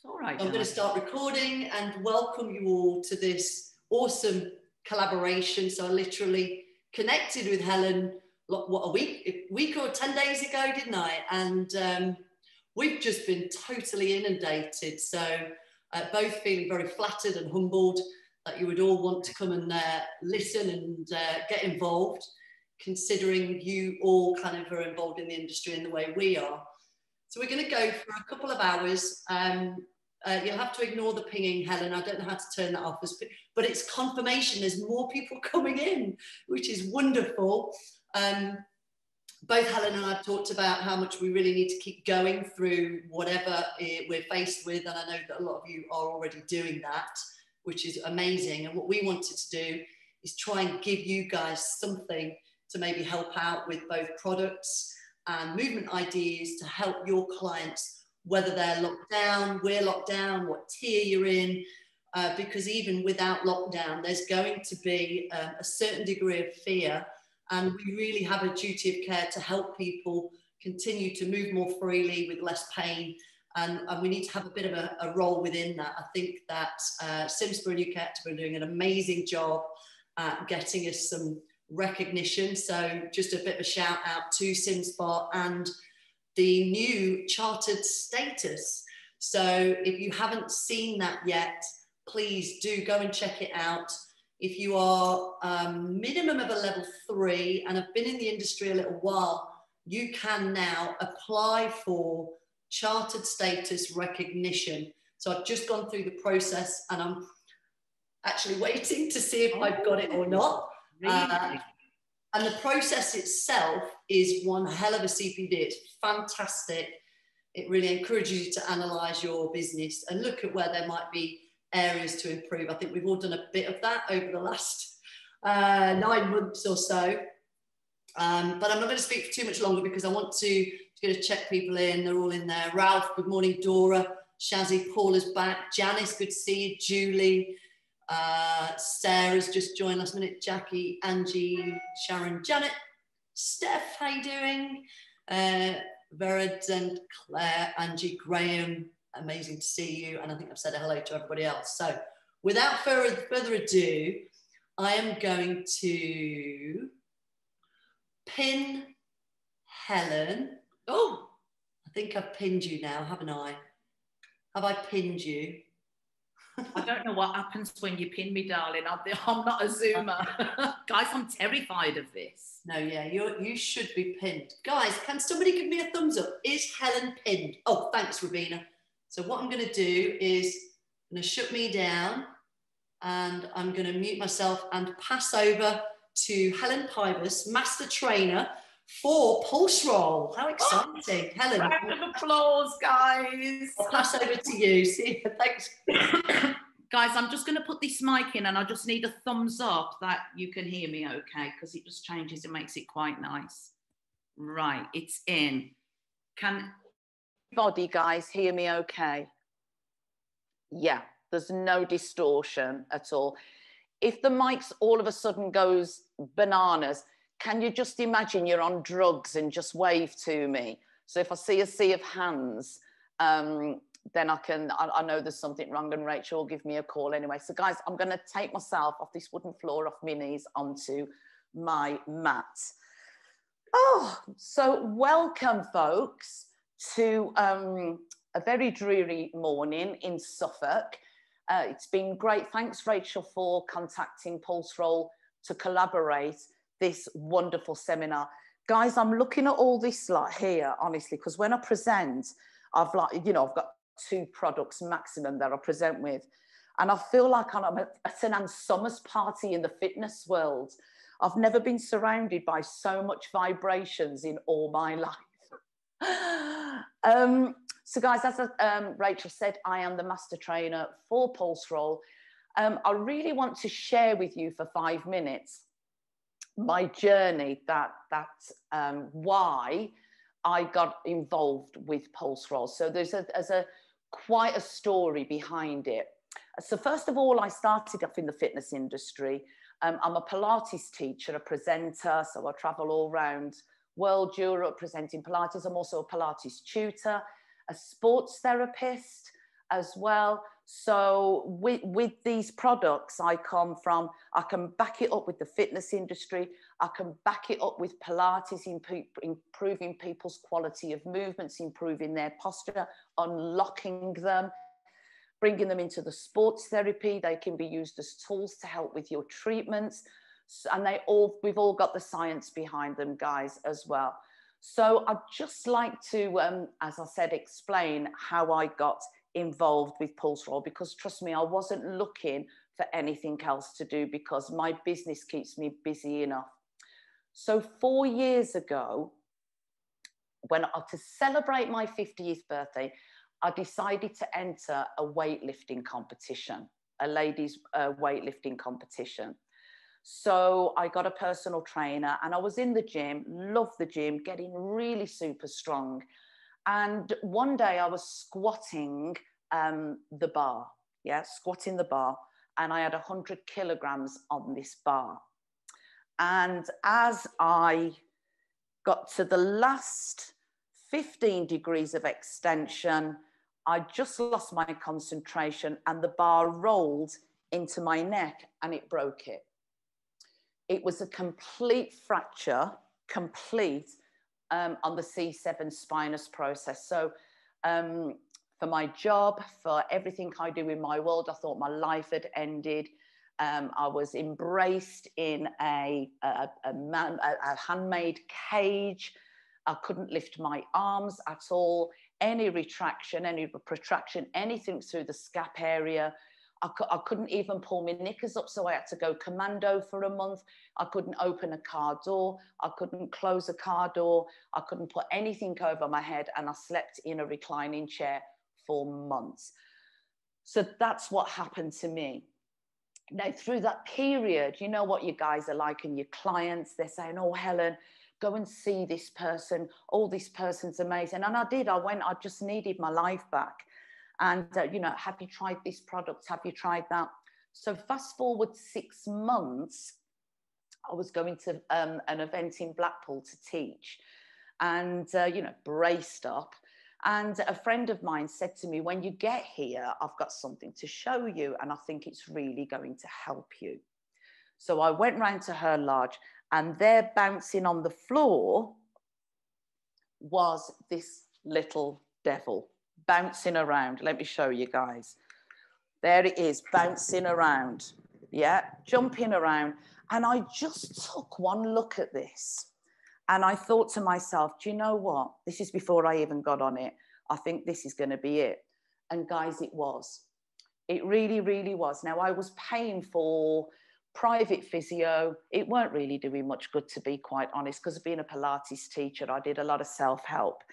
All right. I'm going to start recording and welcome you all to this awesome collaboration. So I literally connected with Helen, what, a week or 10 days ago, didn't I? And we've just been totally inundated. So both feeling very flattered and humbled that you would all want to come and listen and get involved, considering you all kind of are involved in the industry in the way we are. So we're going to go for a couple of hours. You'll have to ignore the pinging, Helen. I don't know how to turn that off, but it's confirmation there's more people coming in, which is wonderful. Both Helen and I have talked about how much we really need to keep going through whatever we're faced with, and I know that a lot of you are already doing that, which is amazing. And what we wanted to do is try and give you guys something to maybe help out with both products and movement ideas to help your clients, whether they're locked down, we're locked down, what tier you're in, because even without lockdown, there's going to be a certain degree of fear, and we really have a duty of care to help people continue to move more freely with less pain, and we need to have a bit of a role within that. I think that SimSpa and UK Active are doing an amazing job at getting us some recognition, so just a bit of a shout out to SimSpa and the new chartered status. So if you haven't seen that yet, please do go and check it out. If you are minimum of a level 3 and have been in the industry a little while, you can now apply for chartered status recognition. So I've just gone through the process and I'm actually waiting to see if I've got it or not. Really? And the process itself is one hell of a CPD. It's fantastic. It really encourages you to analyse your business and look at where there might be areas to improve. I think we've all done a bit of that over the last 9 months or so. But I'm not going to speak for too much longer because I want to check people in. They're all in there. Ralph, good morning. Dora, Shazzy, Paula's back. Janice, good to see you. Julie. Sarah's just joined last minute. Jackie, Angie, Sharon, Janet, Steph, how you doing? Vered and Claire, Angie, Graham, amazing to see you. And I think I've said a hello to everybody else. So without further ado, I am going to pin Helen. Oh, I think I've pinned you now, haven't I? Have I pinned you? I don't know what happens when you pin me, darling. I'm not a Zoomer. Guys, I'm terrified of this. No, yeah, you should be pinned. Guys, can somebody give me a thumbs up? Is Helen pinned? Oh, thanks, Rabina. So what I'm going to do is I'm going to shut me down and I'm going to mute myself and pass over to Helen Pybus, Master Trainer for Pulse Roll. How exciting. Helen. Round of applause, guys. I'll pass over to you. See you. Thanks. Guys, I'm just going to put this mic in and I just need a thumbs up that you can hear me okay, because it just changes and makes it quite nice. Right, it's in. Can everybody, guys, hear me okay? Yeah, there's no distortion at all. If the mics all of a sudden goes bananas, can you just imagine you're on drugs and just wave to me? So if I see a sea of hands, then I know there's something wrong and Rachel will give me a call anyway. So guys, I'm going to take myself off this wooden floor, off my knees, onto my mat. Oh, so welcome, folks, to a very dreary morning in Suffolk. It's been great. Thanks, Rachel, for contacting Pulse Roll to collaborate this wonderful seminar. Guys, I'm looking at all this here, honestly, because when I present, I've got 2 products maximum that I present with. And I feel like I'm at an Ann Summers party in the fitness world. I've never been surrounded by so much vibrations in all my life. So guys, as Rachel said, I am the Master Trainer for Pulse Roll. I really want to share with you for 5 minutes my journey, why I got involved with Pulse Roll. So there's quite a story behind it. So first of all, I started off in the fitness industry. I'm a Pilates teacher, a presenter, so I travel all around world, Europe, presenting Pilates. I'm also a Pilates tutor, a sports therapist, as well. So with these products, I can back it up with the fitness industry. I can back it up with Pilates, improving people's quality of movements, improving their posture, unlocking them, bringing them into the sports therapy. They can be used as tools to help with your treatments. And we've all got the science behind them, guys, as well. So I'd just like to, as I said, explain how I got involved with Pulse-Roll, because trust me, I wasn't looking for anything else to do because my business keeps me busy enough. So 4 years ago, to celebrate my 50th birthday, I decided to enter a weightlifting competition, a ladies' weightlifting competition. So I got a personal trainer and I was in the gym, loved the gym, getting really super strong. And one day I was squatting the bar, squatting the bar, and I had 100 kilograms on this bar. And as I got to the last 15 degrees of extension, I just lost my concentration and the bar rolled into my neck and it broke it. It was a complete fracture, on the C7 spinous process. So for my job, for everything I do in my world, I thought my life had ended. I was embraced in a handmade cage. I couldn't lift my arms at all. Any retraction, any protraction, anything through the scap area. I couldn't even pull my knickers up, so I had to go commando for a month. I couldn't open a car door. I couldn't close a car door. I couldn't put anything over my head, and I slept in a reclining chair for months. So that's what happened to me. Now, through that period, you know what you guys are like and your clients, they're saying, oh, Helen, go and see this person. Oh, this person's amazing. And I did. I just needed my life back. And, have you tried this product? Have you tried that? So fast forward 6 months, I was going to an event in Blackpool to teach and, braced up. And a friend of mine said to me, when you get here, I've got something to show you. And I think it's really going to help you. So I went round to her lodge and there bouncing on the floor was this little devil. Bouncing around. Let me show you guys. There it is, bouncing around. Yeah, jumping around. And I just took one look at this. And I thought to myself, do you know what? This is before I even got on it. I think this is going to be it. And guys, it was. It really, really was. Now, I was paying for private physio. It weren't really doing much good, to be quite honest, because of being a Pilates teacher, I did a lot of self-help.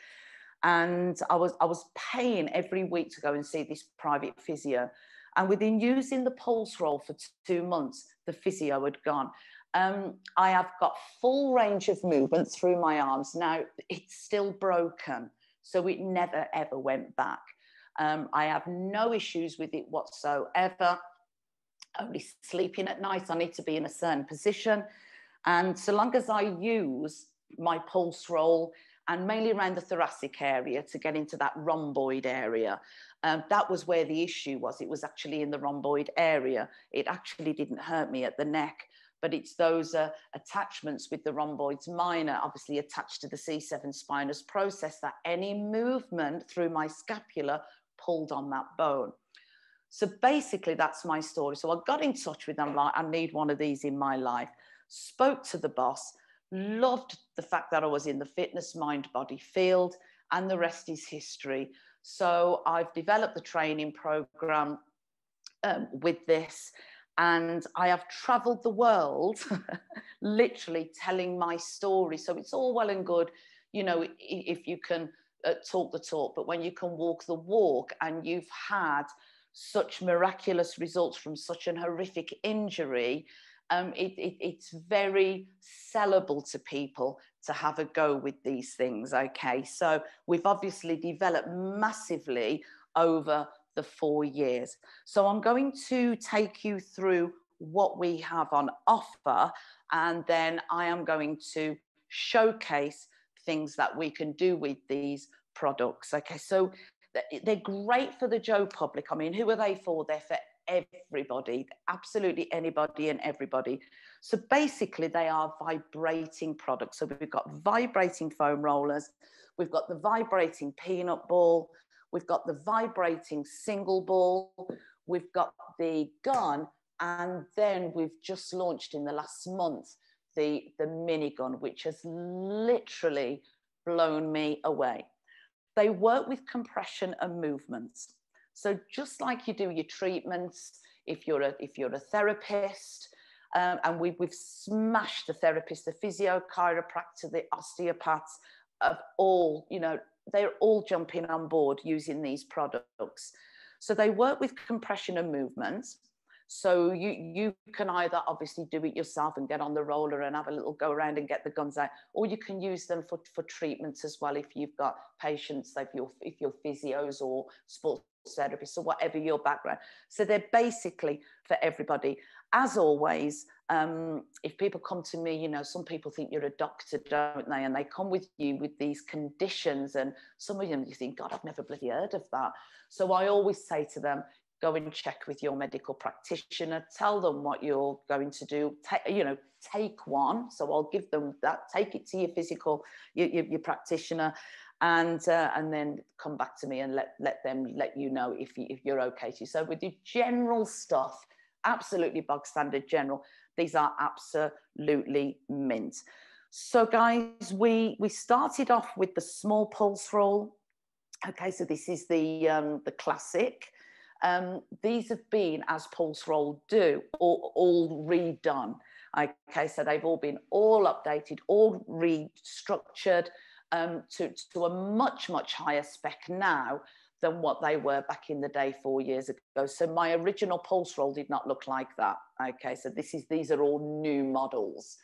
And I was paying every week to go and see this private physio. And within using the Pulse-Roll for 2 months, the physio had gone. I have got full range of movement through my arms. Now, it's still broken, so it never, ever went back. I have no issues with it whatsoever. Only sleeping at night, I need to be in a certain position. And so long as I use my Pulse-Roll, and mainly around the thoracic area to get into that rhomboid area. That was where the issue was. It was actually in the rhomboid area. It actually didn't hurt me at the neck, but it's those attachments with the rhomboids minor, obviously attached to the C7 spinous process, that any movement through my scapula pulled on that bone. So basically that's my story. So I got in touch with them, like, I need one of these in my life. Spoke to the boss, loved the fact that I was in the fitness, mind, body field, and the rest is history. So I've developed the training program with this, and I have traveled the world, literally telling my story. So it's all well and good, if you can talk the talk, but when you can walk the walk and you've had such miraculous results from such an horrific injury, it's very sellable to people to have a go with these things, okay? So we've obviously developed massively over the 4 years. So I'm going to take you through what we have on offer, and then I am going to showcase things that we can do with these products, okay? So they're great for the Joe public. I mean, who are they for? They're for everybody, absolutely anybody and everybody. So basically they are vibrating products. So we've got vibrating foam rollers, we've got the vibrating peanut ball, we've got the vibrating single ball, we've got the gun, and then we've just launched in the last month the mini gun, which has literally blown me away. They work with compression and movements. So just like you do your treatments, if you're a therapist, and we've smashed the therapists, the physio, chiropractor, the osteopaths, of all, you know, they're all jumping on board using these products. So they work with compression and movements. So you can either obviously do it yourself and get on the roller and have a little go around and get the guns out, or you can use them for treatments as well if you've got patients, if you're physios or sports therapists or whatever your background. So they're basically for everybody. As always, if people come to me, you know, some people think you're a doctor, don't they? And they come with you with these conditions, and some of them you think, God, I've never bloody heard of that. So I always say to them, go and check with your medical practitioner, tell them what you're going to do, take one. So I'll give them that, take it to your physical, your practitioner, and then come back to me and let them let you know if you're okay to. So with your general stuff, absolutely bog standard general, these are absolutely mint. So guys, we started off with the small pulse roll. Okay, so this is the classic. These have been, as pulse roll do, all redone. Okay, so they've all been all updated, all restructured to a much higher spec now than what they were back in the day 4 years ago. So my original pulse roll did not look like that. Okay, so these are all new models.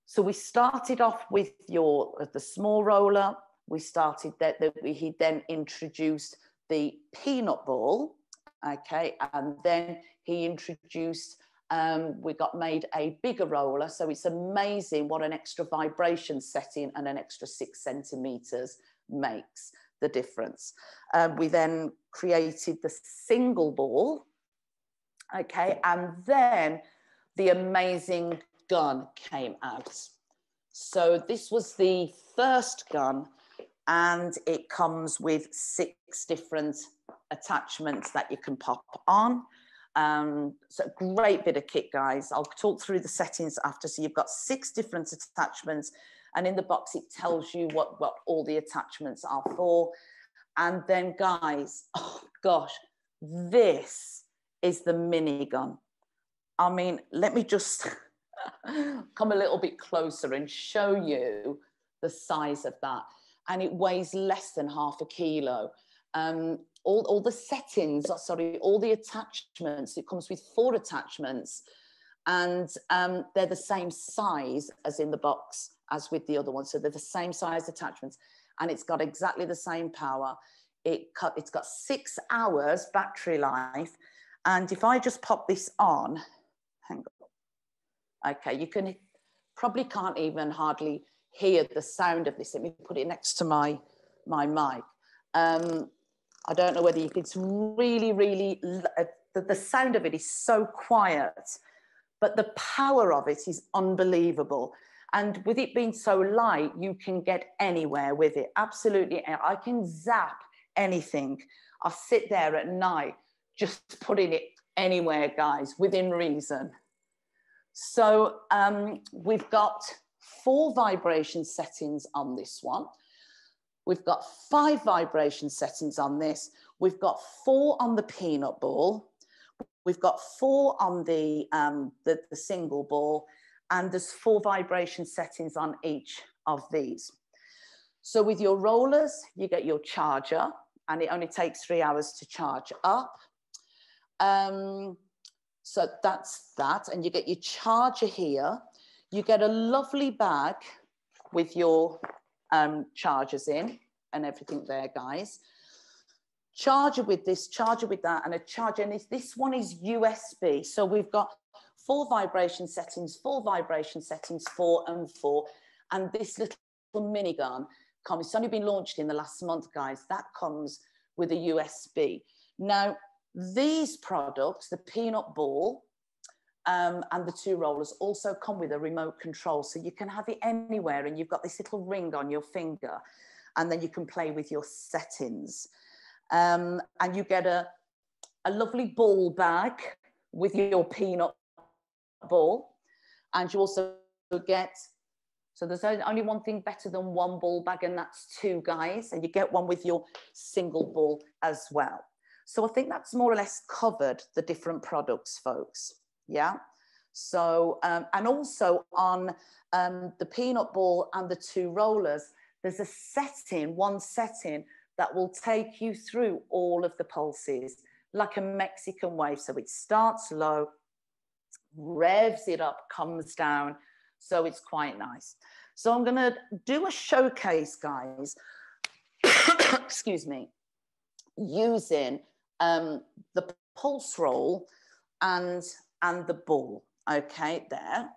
So we started off with the small roller. We started that he then introduced the peanut ball, okay, and then he introduced, we got made a bigger roller. So it's amazing what an extra vibration setting and an extra 6 centimeters makes the difference. We then created the single ball, okay, and then the amazing gun came out. So this was the first gun, and it comes with 6 different attachments that you can pop on. So great bit of kit, guys. I'll talk through the settings after. So you've got 6 different attachments, and in the box it tells you what all the attachments are for. And then, guys, oh gosh, this is the mini gun. I mean, let me just come a little bit closer and show you the size of that. And it weighs less than half a kilo. All the settings, all the attachments, it comes with 4 attachments, and they're the same size as in the box as with the other one. So they're the same size attachments, and it's got exactly the same power. It's got 6 hours battery life. And if I just pop this on, hang on. Okay, you can probably can't even hardly hear the sound of this. Let me put it next to my mic. I don't know whether you can, it's really, the sound of it is so quiet, but the power of it is unbelievable. And with it being so light, you can get anywhere with it. Absolutely. I can zap anything. I sit there at night, just putting it anywhere, guys, within reason. So we've got 4 vibration settings on this one. We've got 5 vibration settings on this. We've got 4 on the peanut ball. We've got 4 on the single ball, and there's 4 vibration settings on each of these. So with your rollers, you get your charger, and it only takes 3 hours to charge up. So that's that, and you get your charger here. You get a lovely bag with your chargers in and everything there, guys. Charger with this, charger with that, and a charger. And this one is USB. So we've got 4 vibration settings, 4 vibration settings, 4 and 4. And this little minigun comes, it's only been launched in the last month, guys. That comes with a USB. Now, these products, the peanut ball and the 2 rollers, also come with a remote control. So you can have it anywhere, and you've got this little ring on your finger, and then you can play with your settings. And you get a lovely ball bag with your peanut ball. And you also get, so there's only one thing better than 1 ball bag, and that's 2 guys. And you get one with your single ball as well. So I think that's more or less covered the different products, folks. Yeah. So, and also on the peanut ball and the 2 rollers, there's a setting, one setting that will take you through all of the pulses, like a Mexican wave. So it starts low, revs it up, comes down. So it's quite nice. So I'm going to do a showcase, guys, excuse me, using the pulse roll and the ball. Okay, there.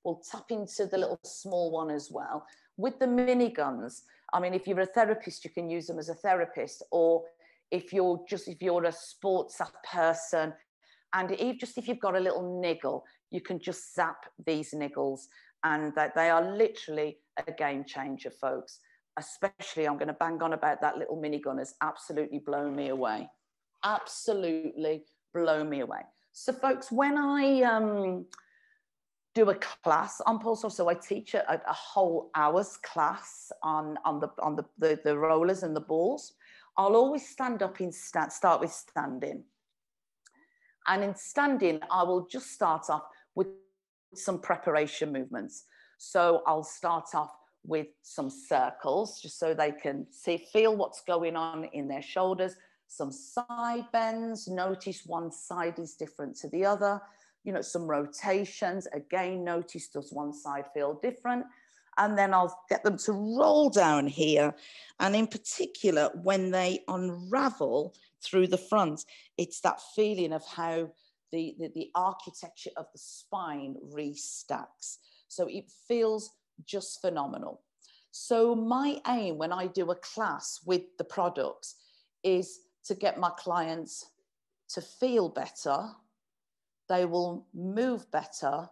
We'll tap into the little small one as well. With the mini guns, I mean, if you're a therapist, you can use them as a therapist, or if you're a sports person, and if you've got a little niggle, you can just zap these niggles, and they are literally a game changer, folks. Especially, I'm going to bang on about that little mini gun, has absolutely blown me away. Absolutely blown me away. So, folks, when I do a class on pulse, so I teach a whole hour's class on the rollers and the balls, I'll always stand up start with standing. And in standing, I will just start off with some preparation movements. So I'll start off with some circles, just so they can feel what's going on in their shoulders, some side bends, notice one side is different to the other, you know, some rotations, again, notice does one side feel different, and then I'll get them to roll down here. And in particular, when they unravel through the front, it's that feeling of how the architecture of the spine restacks. So it feels just phenomenal. So my aim when I do a class with the products is to get my clients to feel better, they will move better,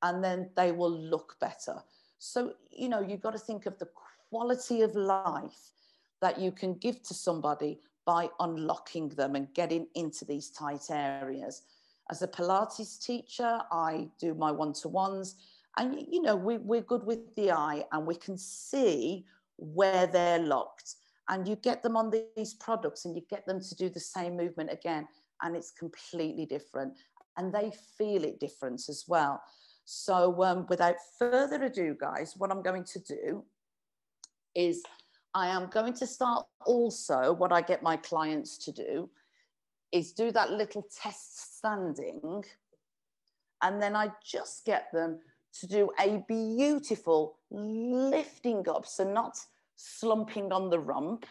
and then they will look better. So, you know, you've got to think of the quality of life that you can give to somebody by unlocking them and getting into these tight areas. As a Pilates teacher, I do my one-to-ones, and, you know, we're good with the eye, and we can see where they're locked. And you get them on these products and you get them to do the same movement again, and it's completely different. And they feel it different as well. So without further ado, guys, what I'm going to do is I am going to start also, what I get my clients to do is do that little test standing. And then I just get them to do a beautiful lifting up. So not slumping on the rump,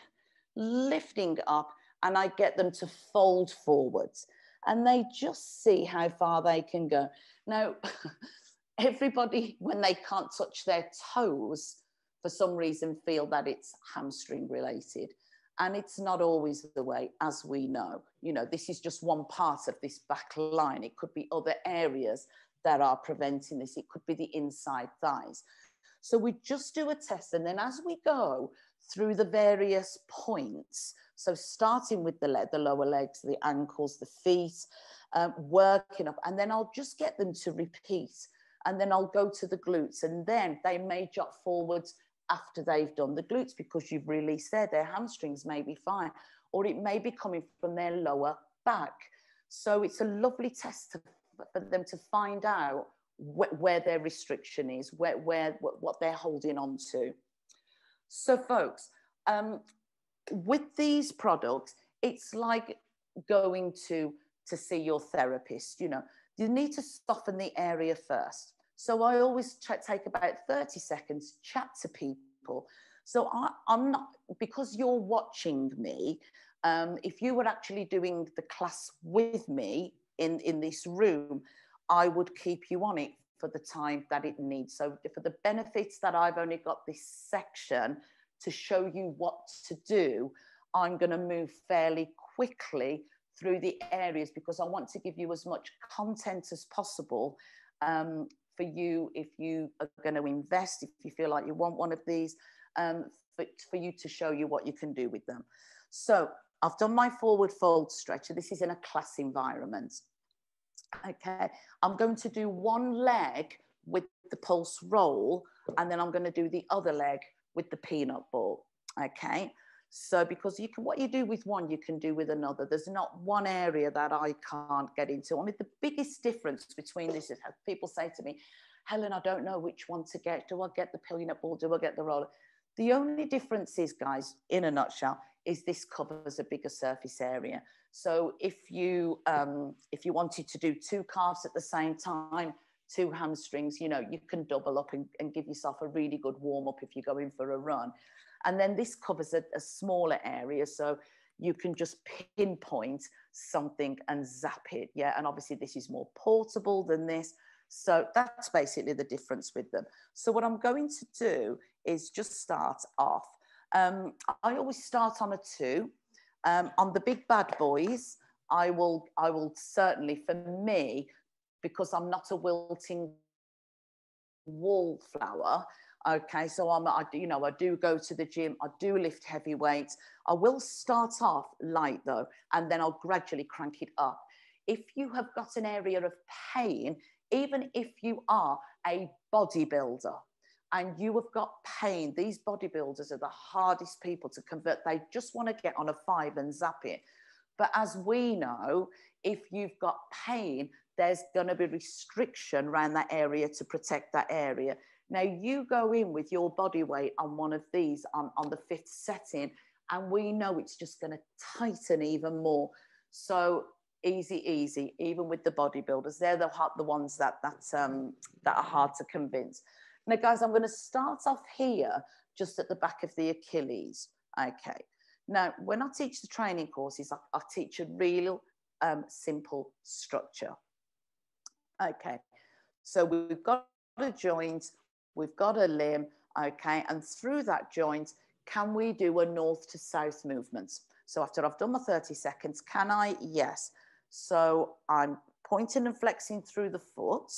lifting up, and I get them to fold forwards. And they just see how far they can go. Now, everybody, when they can't touch their toes, for some reason, feel that it's hamstring related. And it's not always the way, as we know. You know, this is just one part of this back line. It could be other areas that are preventing this. It could be the inside thighs. So we just do a test. And then as we go through the various points, so starting with the lower legs, the ankles, the feet, working up, and then I'll just get them to repeat. And then I'll go to the glutes, and then they may jot forwards after they've done the glutes, because you've released their hamstrings may be fine, or it may be coming from their lower back. So it's a lovely test for them to find out where their restriction is, what they're holding on to. So folks, with these products, it's like going to see your therapist. You know, you need to soften the area first. So I always take about 30 seconds, chat to people. So I'm not, because you're watching me, if you were actually doing the class with me in this room, I would keep you on it for the time that it needs. So for the benefits that I've only got this section to show you what to do, I'm going to move fairly quickly through the areas because I want to give you as much content as possible for you if you are going to invest, if you feel like you want one of these, for you to show you what you can do with them. So I've done my forward fold stretcher. This is in a class environment. Okay, I'm going to do one leg with the pulse roll, and then I'm going to do the other leg with the peanut ball. Okay, so because you can, what you do with one, you can do with another. There's not one area that I can't get into. I mean, the biggest difference between this is people say to me, Helen, I don't know which one to get. Do I get the peanut ball? Do I get the roller? The only difference is, guys, in a nutshell, is this covers a bigger surface area. So if you wanted to do 2 calves at the same time, 2 hamstrings, you know, you can double up and give yourself a really good warm up if you're going for a run. And then this covers a smaller area, so you can just pinpoint something and zap it. Yeah, and obviously this is more portable than this. So that's basically the difference with them. So what I'm going to do is just start off. I always start on a 2. On the big bad boys, I will certainly, for me, because I'm not a wilting wallflower. Okay, so I do go to the gym, I do lift heavy weights. I will start off light though, and then I'll gradually crank it up. If you have got an area of pain, even if you are a bodybuilder and you have got pain, these bodybuilders are the hardest people to convert. They just want to get on a 5 and zap it. But as we know, if you've got pain, there's going to be restriction around that area to protect that area. Now, you go in with your body weight on one of these on the 5th setting, and we know it's just going to tighten even more. So easy, even with the bodybuilders. They're the ones that are hard to convince. Now, guys, I'm going to start off here, just at the back of the Achilles. Okay. Now, when I teach the training courses, I teach a real simple structure. Okay. So we've got a joint, we've got a limb, okay, and through that joint, can we do a north to south movement? So after I've done my 30 seconds, can I? Yes. So I'm pointing and flexing through the foot.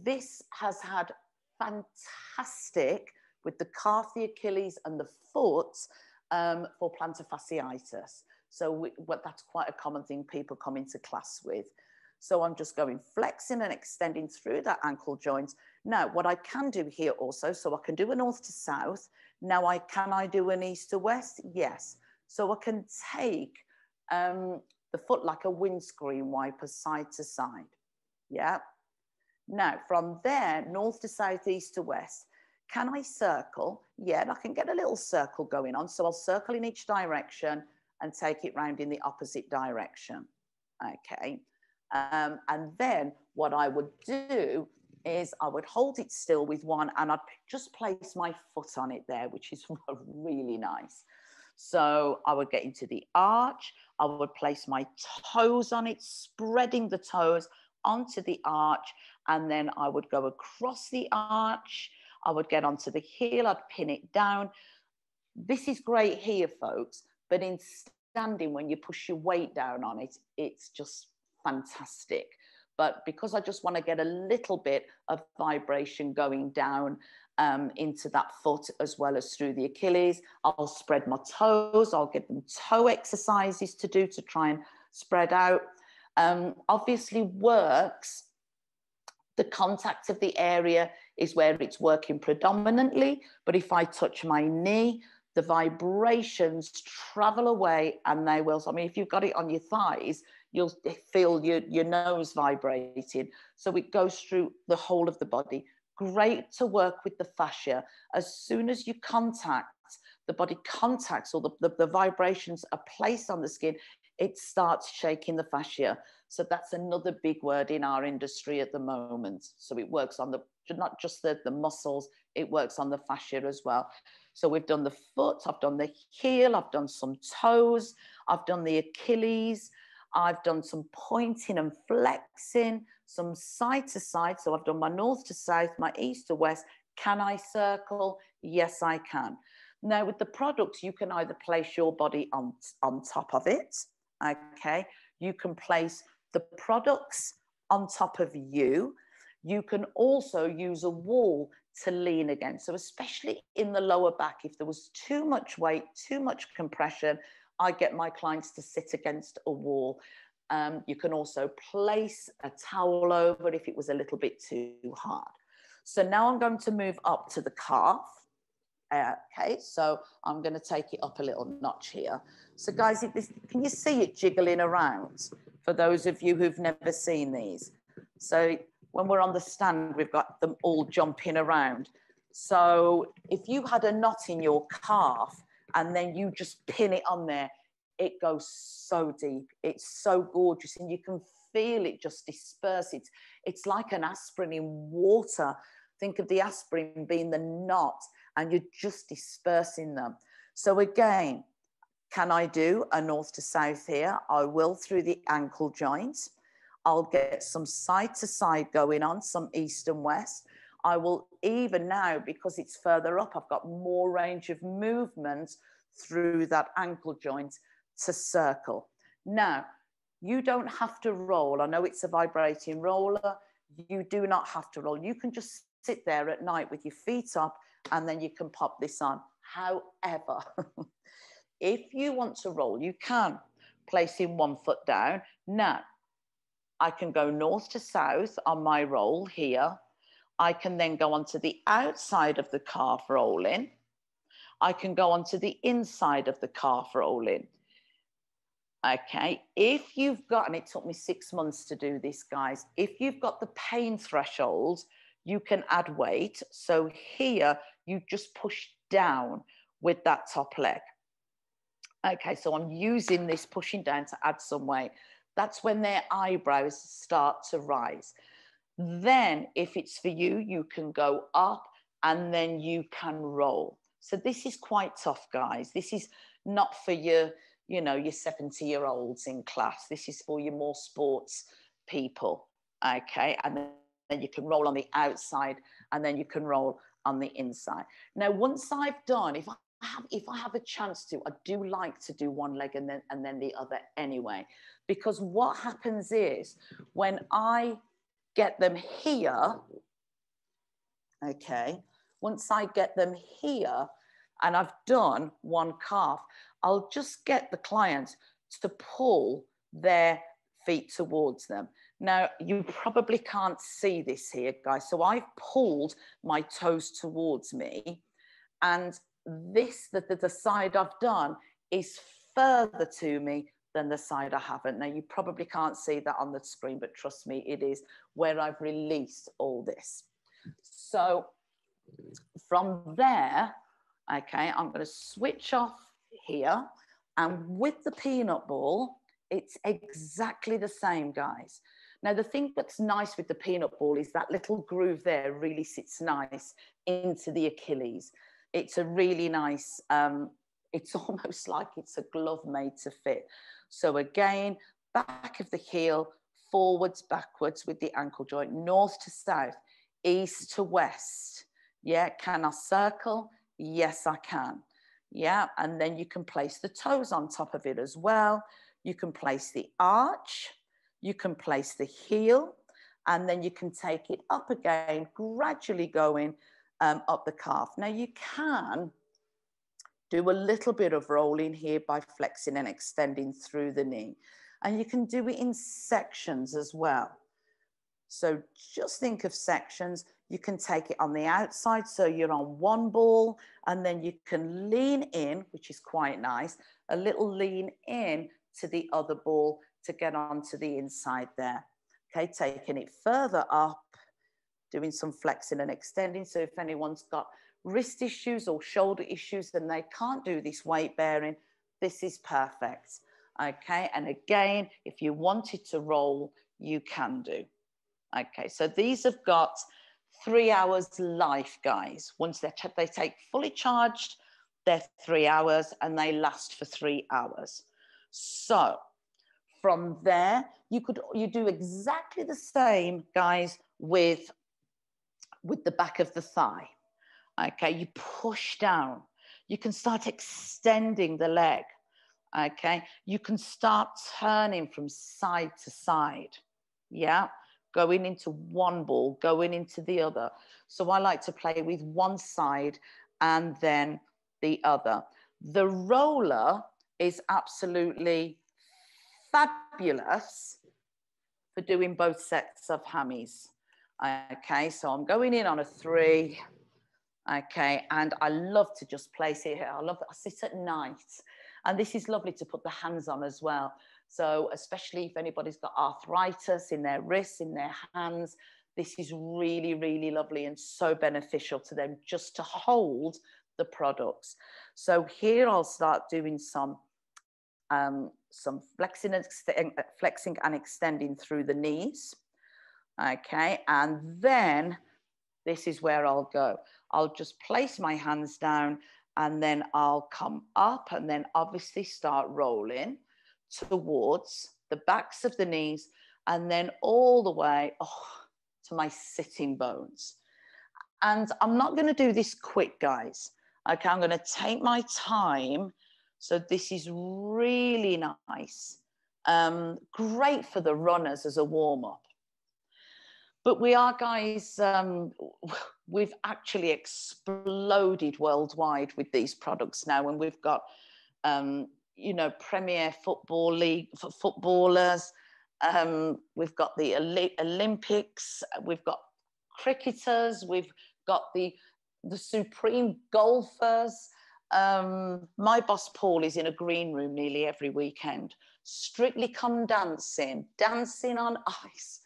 This has had fantastic with the calf, the Achilles and the foot for plantar fasciitis. So that's quite a common thing people come into class with. So I'm just going flexing and extending through that ankle joint. Now, what I can do here also, so I can do a north to south. Now, can I do an east to west? Yes. So I can take the foot like a windscreen wiper side to side. Yeah. Now, from there, north to south, east to west. Can I circle? Yeah, and I can get a little circle going on. So I'll circle in each direction and take it round in the opposite direction. Okay. And then what I would do is I would hold it still with one and I'd just place my foot on it there, which is really nice. So I would get into the arch. I would place my toes on it, spreading the toes onto the arch. And then I would go across the arch. I would get onto the heel. I'd pin it down. This is great here, folks. But in standing, when you push your weight down on it, it's just fantastic. But because I just want to get a little bit of vibration going down into that foot as well as through the Achilles, I'll spread my toes. I'll give them toe exercises to do to try and spread out. Obviously works. The contact of the area is where it's working predominantly. But if I touch my knee, the vibrations travel away and they will. So, I mean, if you've got it on your thighs, you'll feel your nose vibrating. So it goes through the whole of the body. Great to work with the fascia. As soon as you contact, the body contacts or the vibrations are placed on the skin, it starts shaking the fascia. So that's another big word in our industry at the moment. So it works on not just the muscles, it works on the fascia as well. So we've done the foot, I've done the heel, I've done some toes, I've done the Achilles, I've done some pointing and flexing, some side to side. So I've done my north to south, my east to west. Can I circle? Yes, I can. Now with the products, you can either place your body on top of it, okay? You can place the products on top of you. You can also use a wall to lean against. So especially in the lower back, if there was too much weight, too much compression, I get my clients to sit against a wall. You can also place a towel over it if it was a little bit too hard. So now I'm going to move up to the calf. Okay, so I'm going to take it up a little notch here. So guys, can you see it jiggling around for those of you who've never seen these? So when we're on the stand, we've got them all jumping around. So if you had a knot in your calf and then you just pin it on there, it goes so deep. It's so gorgeous, and you can feel it just disperse. It's like an aspirin in water. Think of the aspirin being the knot, and you're just dispersing them. So again, can I do a north to south here? I will through the ankle joint. I'll get some side to side going on, some east and west. I will even now, because it's further up, I've got more range of movement through that ankle joint to circle. Now, you don't have to roll. I know it's a vibrating roller. You do not have to roll. You can just sit there at night with your feet up, and then you can pop this on. However, if you want to roll, you can, placing 1 foot down. Now, I can go north to south on my roll here. I can then go onto the outside of the calf rolling. I can go onto the inside of the calf rolling. Okay, if you've got, and it took me 6 months to do this, guys, if you've got the pain threshold, you can add weight. So here, you just push down with that top leg. Okay, so I'm using this pushing down to add some weight. That's when their eyebrows start to rise. Then, if it's for you, you can go up and then you can roll. So this is quite tough, guys. This is not for your, you know, your 70-year-olds in class. This is for your more sports people, okay? And then you can roll on the outside, and then you can roll on the inside. Now, once I've done, if I have a chance to, I do like to do one leg and then the other anyway, because what happens is when I get them here, okay, once I get them here and I've done one calf, I'll just get the client to pull their feet towards them. Now, you probably can't see this here, guys. So I've pulled my toes towards me, and this, the side I've done is further to me than the side I haven't. Now, you probably can't see that on the screen, but trust me, it is where I've released all this. So from there, okay, I'm going to switch off here, and with the peanut ball, it's exactly the same, guys. Now, the thing that's nice with the peanut ball is that little groove there really sits nice into the Achilles. It's a really nice, it's almost like it's a glove made to fit. So again, back of the heel, forwards, backwards with the ankle joint, north to south, east to west. Yeah, can I circle? Yes, I can. Yeah, and then you can place the toes on top of it as well. You can place the arch, you can place the heel, and then you can take it up again, gradually going up the calf. Now you can do a little bit of rolling here by flexing and extending through the knee. And you can do it in sections as well. So just think of sections. You can take it on the outside, so you're on one ball, and then you can lean in, which is quite nice, a little lean in to the other ball to get onto the inside there. Okay, taking it further up, doing some flexing and extending. So if anyone's got wrist issues or shoulder issues and they can't do this weight bearing, this is perfect. Okay, and again, if you wanted to roll, you can do. Okay, so these have got 3 hours life, guys. Once they take fully charged, they're 3 hours and they last for 3 hours. So from there, you do exactly the same, guys, with the back of the thigh. Okay, you push down. You can start extending the leg, okay? You can start turning from side to side, yeah? Going into one ball, going into the other. So I like to play with one side and then the other. The roller is absolutely fabulous for doing both sets of hammies. Okay, so I'm going in on a 3. Okay, and I love to just place it here. I sit at night, and this is lovely to put the hands on as well. So especially if anybody's got arthritis in their wrists, in their hands, this is really, really lovely and so beneficial to them just to hold the products. So here I'll start doing some flexing and extending through the knees. Okay, and then this is where I'll go. I'll just place my hands down and then I'll come up and then obviously start rolling towards the backs of the knees and then all the way to my sitting bones. And I'm not going to do this quick, guys. Okay, I'm going to take my time. So this is really nice. Great for the runners as a warm-up. But we are, guys, we've actually exploded worldwide with these products now. And we've got, you know, Premier Football League for footballers. We've got the Olympics. We've got cricketers. We've got the supreme golfers. My boss, Paul, is in a green room nearly every weekend. Strictly Come Dancing, dancing on ice.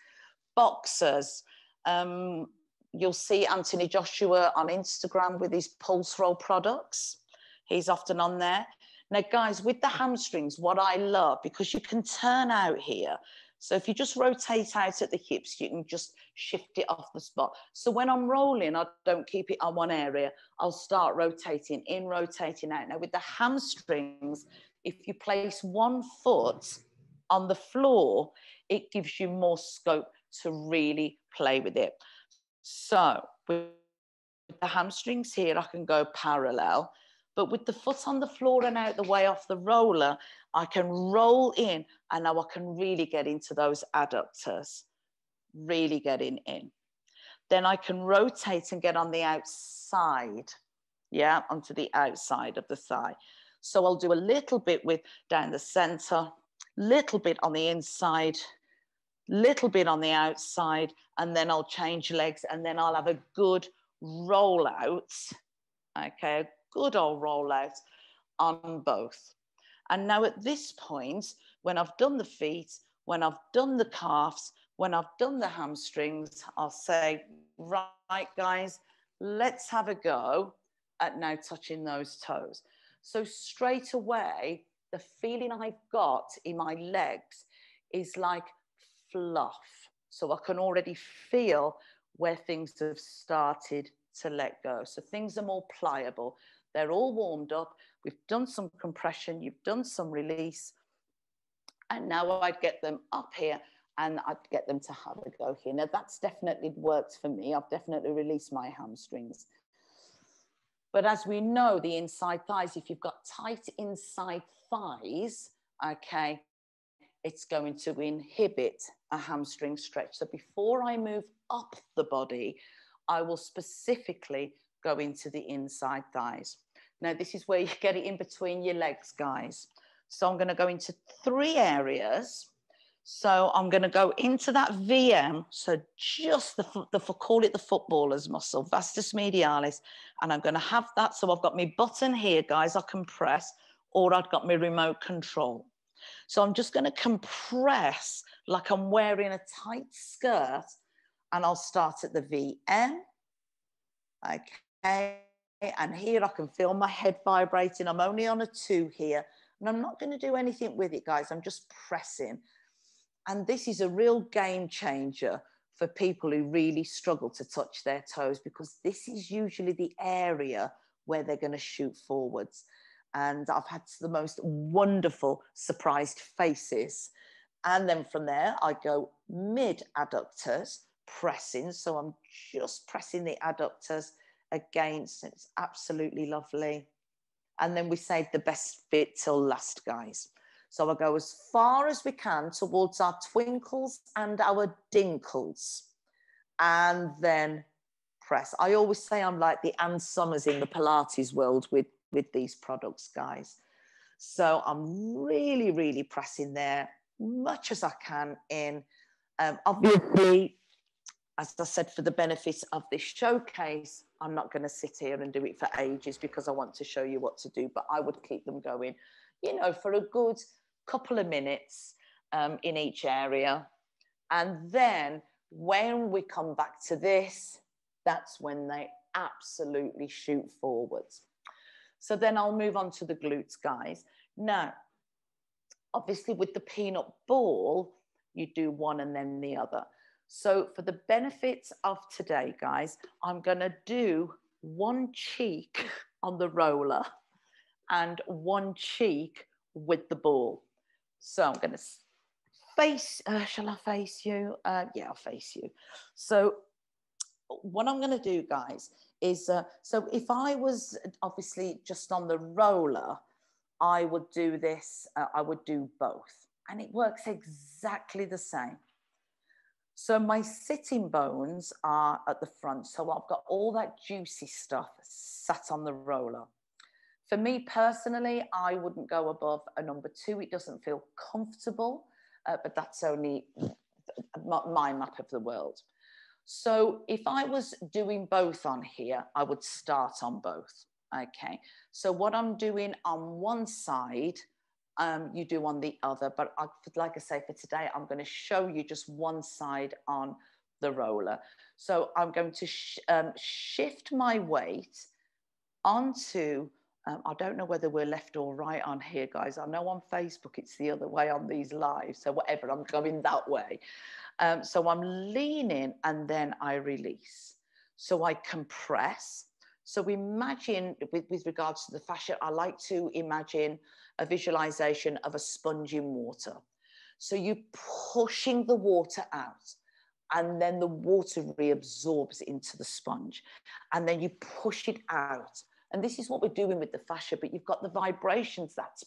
Boxers, you'll see Anthony Joshua on Instagram with his Pulse Roll products. He's often on there. Now, guys, with the hamstrings, what I love, because you can turn out here. So if you just rotate out at the hips, you can just shift it off the spot. So when I'm rolling, I don't keep it on one area. I'll start rotating in, rotating out. Now, with the hamstrings, if you place one foot on the floor, it gives you more scope to really play with it. So with the hamstrings here, I can go parallel, but with the foot on the floor and out the way off the roller, I can roll in and now I can really get into those adductors, really getting in. Then I can rotate and get on the outside, yeah, onto the outside of the thigh. So I'll do a little bit with down the center, little bit on the inside, little bit on the outside, and then I'll change legs and then I'll have a good rollout, okay, a good old rollout on both. And now at this point, when I've done the feet, when I've done the calves, when I've done the hamstrings, I'll say, right, guys, let's have a go at now touching those toes. So straight away, the feeling I've got in my legs is like fluff. So I can already feel where things have started to let go. So things are more pliable. They're all warmed up. We've done some compression. You've done some release. And now I'd get them up here and I'd get them to have a go here. Now that's definitely worked for me. I've definitely released my hamstrings. But as we know, the inside thighs, if you've got tight inside thighs, okay, it's going to inhibit a hamstring stretch. So before I move up the body, I will specifically go into the inside thighs. Now, this is where you get it in between your legs, guys. So I'm going to go into 3 areas. So I'm going to go into that VM, so just call it the footballer's muscle, vastus medialis, and I'm going to have that. So I've got my button here, guys, I can press, or I've got my remote control. So I'm just going to compress like I'm wearing a tight skirt, and I'll start at the VM. Okay, and here I can feel my head vibrating. I'm only on a 2 here, and I'm not going to do anything with it, guys. I'm just pressing. And this is a real game changer for people who really struggle to touch their toes, because this is usually the area where they're going to shoot forwards. And I've had the most wonderful surprised faces. And then from there, I go mid adductors, pressing. So I'm just pressing the adductors against. It's absolutely lovely. And then we save the best bit till last, guys. So I go as far as we can towards our twinkles and our dinkles. And then press. I always say I'm like the Ann Summers in the Pilates world with these products, guys. So I'm really, really pressing there much as I can in. Obviously, as I said, for the benefit of this showcase, I'm not going to sit here and do it for ages because I want to show you what to do, but I would keep them going, you know, for a good couple of minutes in each area. And then when we come back to this, that's when they absolutely shoot forwards. So then I'll move on to the glutes, guys. Now, obviously with the peanut ball, you do one and then the other. So for the benefits of today, guys, I'm going to do one cheek on the roller and one cheek with the ball. So I'm going to face, shall I face you? Yeah, I'll face you. So what I'm going to do, guys, is, so if I was obviously just on the roller, I would do this, I would do both. And it works exactly the same. So my sitting bones are at the front. So I've got all that juicy stuff sat on the roller. For me personally, I wouldn't go above a number 2. It doesn't feel comfortable, but that's only my map of the world. So if I was doing both on here, I would start on both. Okay. So what I'm doing on one side, you do on the other, but like I say, for today, I'm going to show you just one side on the roller. So I'm going to shift my weight onto, I don't know whether we're left or right on here, guys. I know on Facebook, it's the other way on these lives. So whatever, I'm going that way. So I'm leaning and then I release. So I compress. So imagine, with regards to the fascia, I like to imagine a visualization of a sponge in water. So you're pushing the water out and then the water reabsorbs into the sponge and then you push it out. And this is what we're doing with the fascia, but you've got the vibrations that's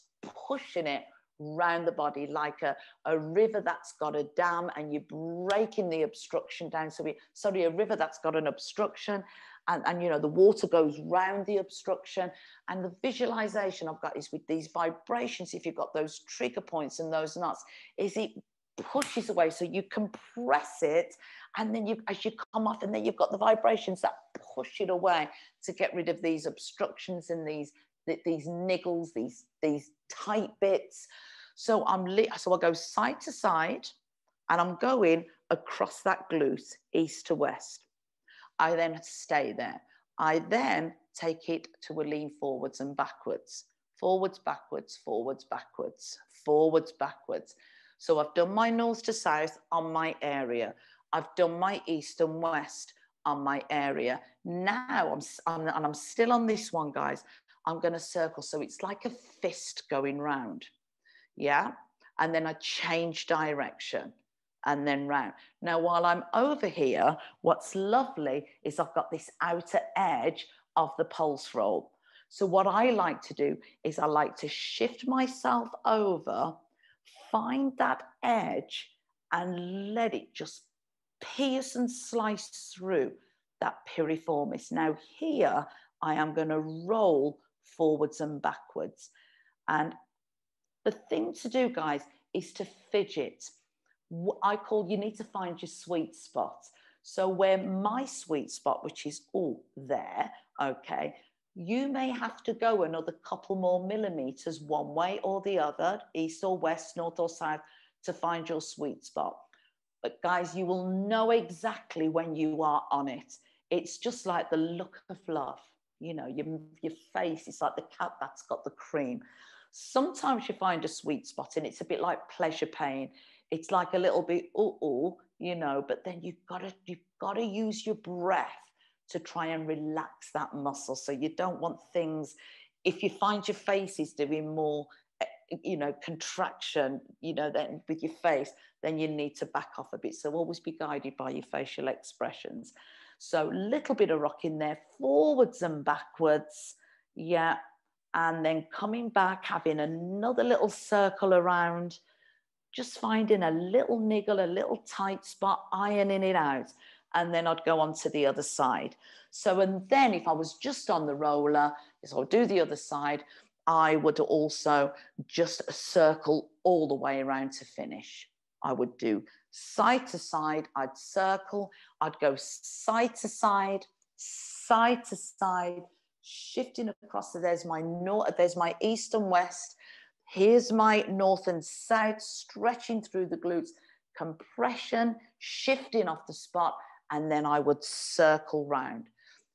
pushing it round the body like a river that's got a dam and you're breaking the obstruction down. So a river that's got an obstruction and you know, the water goes round the obstruction. And the visualization I've got is with these vibrations, if you've got those trigger points and those knots, is it pushes away. So you compress it and then as you come off, and then you've got the vibrations that push it away to get rid of these obstructions and these niggles, these tight bits. So so I go side to side and I'm going across that glute, east to west. I then stay there. I then take it to a lean forwards and backwards, forwards, backwards, forwards, backwards, forwards, backwards. So I've done my north to south on my area. I've done my east and west on my area. Now I'm still on this one, guys. I'm going to circle. So it's like a fist going round. Yeah. And then I change direction and then round. Now, while I'm over here, what's lovely is I've got this outer edge of the pulse roll. So what I like to do is I like to shift myself over, find that edge and let it just pierce and slice through that piriformis. Now here, I am going to roll forwards and backwards. And the thing to do, guys, is to fidget. You need to find your sweet spot. So where my sweet spot, which is there, okay, you may have to go another couple more millimeters one way or the other, east or west, north or south, to find your sweet spot. But guys, you will know exactly when you are on it. It's just like the look of love. You know, your face, it's like the cat that's got the cream. Sometimes you find a sweet spot and it's a bit like pleasure pain. It's like a little bit, you know, but then you've got to use your breath to try and relax that muscle. So you don't want things, if you find your face is doing more, you know, contraction, you know, then with your face, then you need to back off a bit. So always be guided by your facial expressions. So a little bit of rock in there, forwards and backwards. Yeah. and then coming back, having another little circle around, just finding a little niggle, a little tight spot, ironing it out. And then I'd go on to the other side. So, and then if I was just on the roller, so I'll do the other side, I would also just circle all the way around to finish. I would do side to side, I'd circle, I'd go side to side, shifting across. So there's my north, there's my east and west. Here's my north and south, stretching through the glutes, compression, shifting off the spot, and then I would circle round.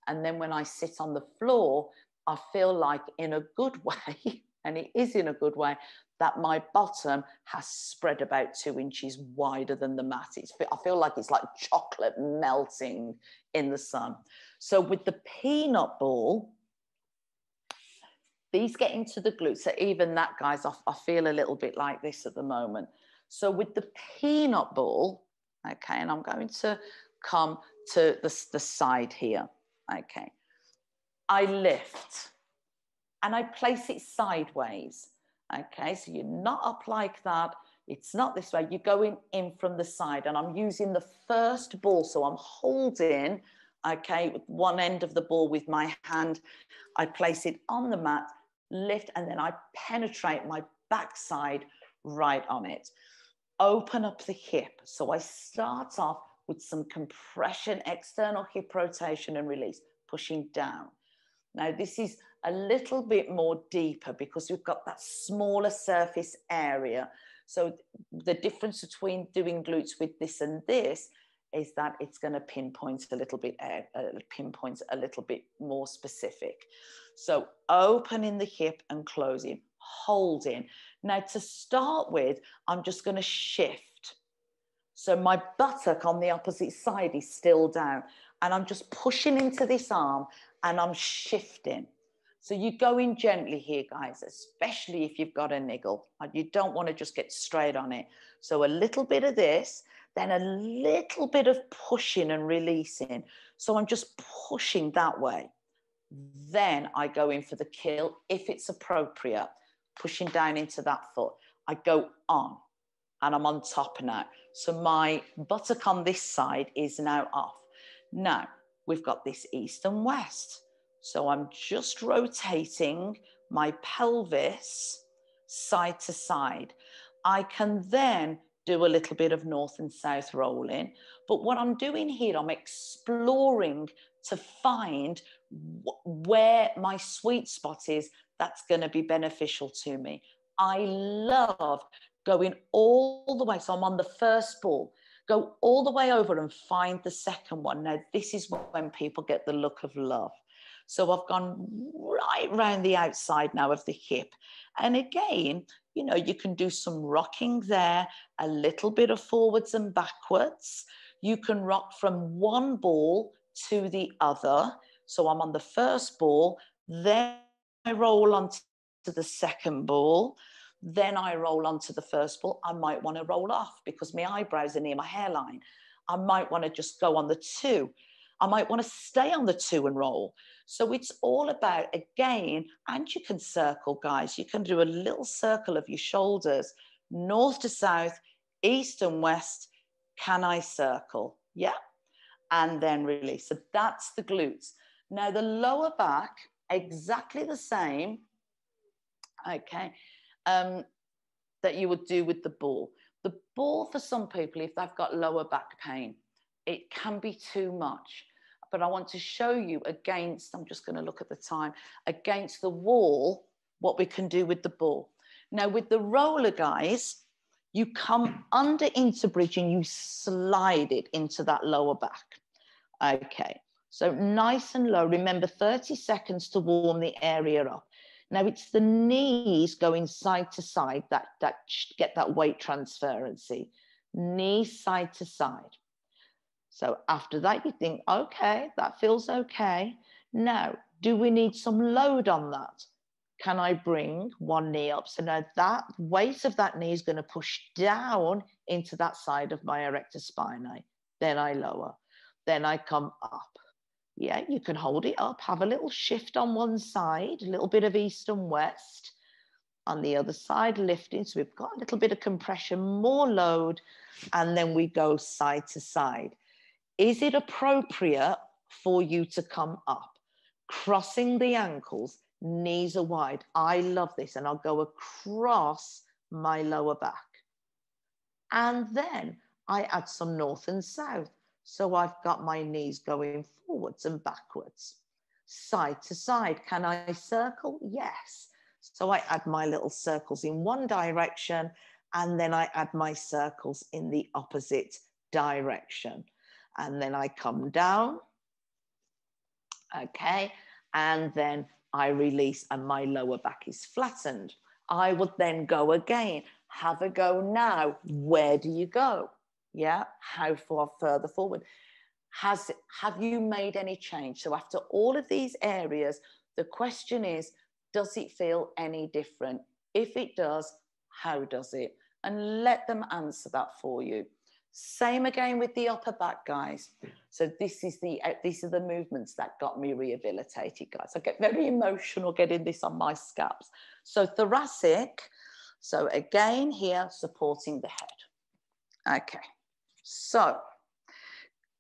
And then when I sit on the floor, I feel like in a good way, and it is in a good way, that my bottom has spread about 2 inches wider than the mat. I feel like it's like chocolate melting in the sun. So with the peanut ball, these get into the glutes. So even that, guys, I feel a little bit like this at the moment. So with the peanut ball, okay, and I'm going to come to the side here, okay. I lift and I place it sideways, okay. So you're not up like that. It's not this way. You're going in from the side, and I'm using the first ball. So I'm holding, okay, with one end of the ball with my hand. I place it on the mat, lift, and then I penetrate my backside right on it. Open up the hip. So I start off with some compression, external hip rotation and release, pushing down. Now this is a little bit more deeper because we've got that smaller surface area. So the difference between doing glutes with this and this is that it's going to pinpoint a little bit more specific. So opening the hip and closing, holding. Now to start with, I'm just going to shift. So my buttock on the opposite side is still down, and I'm just pushing into this arm and I'm shifting. So you go in gently here, guys, especially if you've got a niggle. You don't want to just get straight on it. So a little bit of this, then a little bit of pushing and releasing. So I'm just pushing that way. Then I go in for the kill if it's appropriate, pushing down into that foot. I go on and I'm on top now. So my buttock on this side is now off. Now we've got this east and west. So I'm just rotating my pelvis side to side. I can then do a little bit of north and south rolling. But what I'm doing here, I'm exploring to find where my sweet spot is that's going to be beneficial to me. I love going all the way. So I'm on the first ball, go all the way over and find the second one. Now, this is when people get the look of love. So I've gone right round the outside now of the hip. And again, you know, you can do some rocking there, a little bit of forwards and backwards. You can rock from one ball to the other. So I'm on the first ball, then I roll onto the second ball, then I roll onto the first ball. I might want to roll off because my eyebrows are near my hairline. I might want to just go on the two. I might want to stay on the two and roll. So it's all about, again, and you can circle, guys. You can do a little circle of your shoulders, north to south, east and west. Can I circle? Yeah. And then release. So that's the glutes. Now the lower back, exactly the same, okay, that you would do with the ball. The ball, for some people, if they've got lower back pain, it can be too much. But I want to show you against, I'm just going to look at the time, against the wall, what we can do with the ball. Now with the roller, guys, you come under into bridge and you slide it into that lower back. Okay, so nice and low. Remember, 30 seconds to warm the area up. Now it's the knees going side to side that get that weight transferency. Knees side to side. So after that, you think, okay, that feels okay. Now, do we need some load on that? Can I bring one knee up? So now that weight of that knee is going to push down into that side of my erector spinae. Then I lower. Then I come up. Yeah, you can hold it up, have a little shift on one side, a little bit of east and west. On the other side, lifting. So we've got a little bit of compression, more load, and then we go side to side. Is it appropriate for you to come up? Crossing the ankles, knees are wide. I love this. And I'll go across my lower back. And then I add some north and south. So I've got my knees going forwards and backwards. Side to side. Can I circle? Yes. So I add my little circles in one direction, and then I add my circles in the opposite direction. And then I come down, okay, and then I release and my lower back is flattened. I would then go again, have a go now. Where do you go? Yeah, how far further forward? Have you made any change? So after all of these areas, the question is, does it feel any different? If it does, how does it? And let them answer that for you. Same again with the upper back, guys. So these are the movements that got me rehabilitated, guys. I get very emotional getting this on my scalps. So thoracic. So again here, supporting the head. Okay. So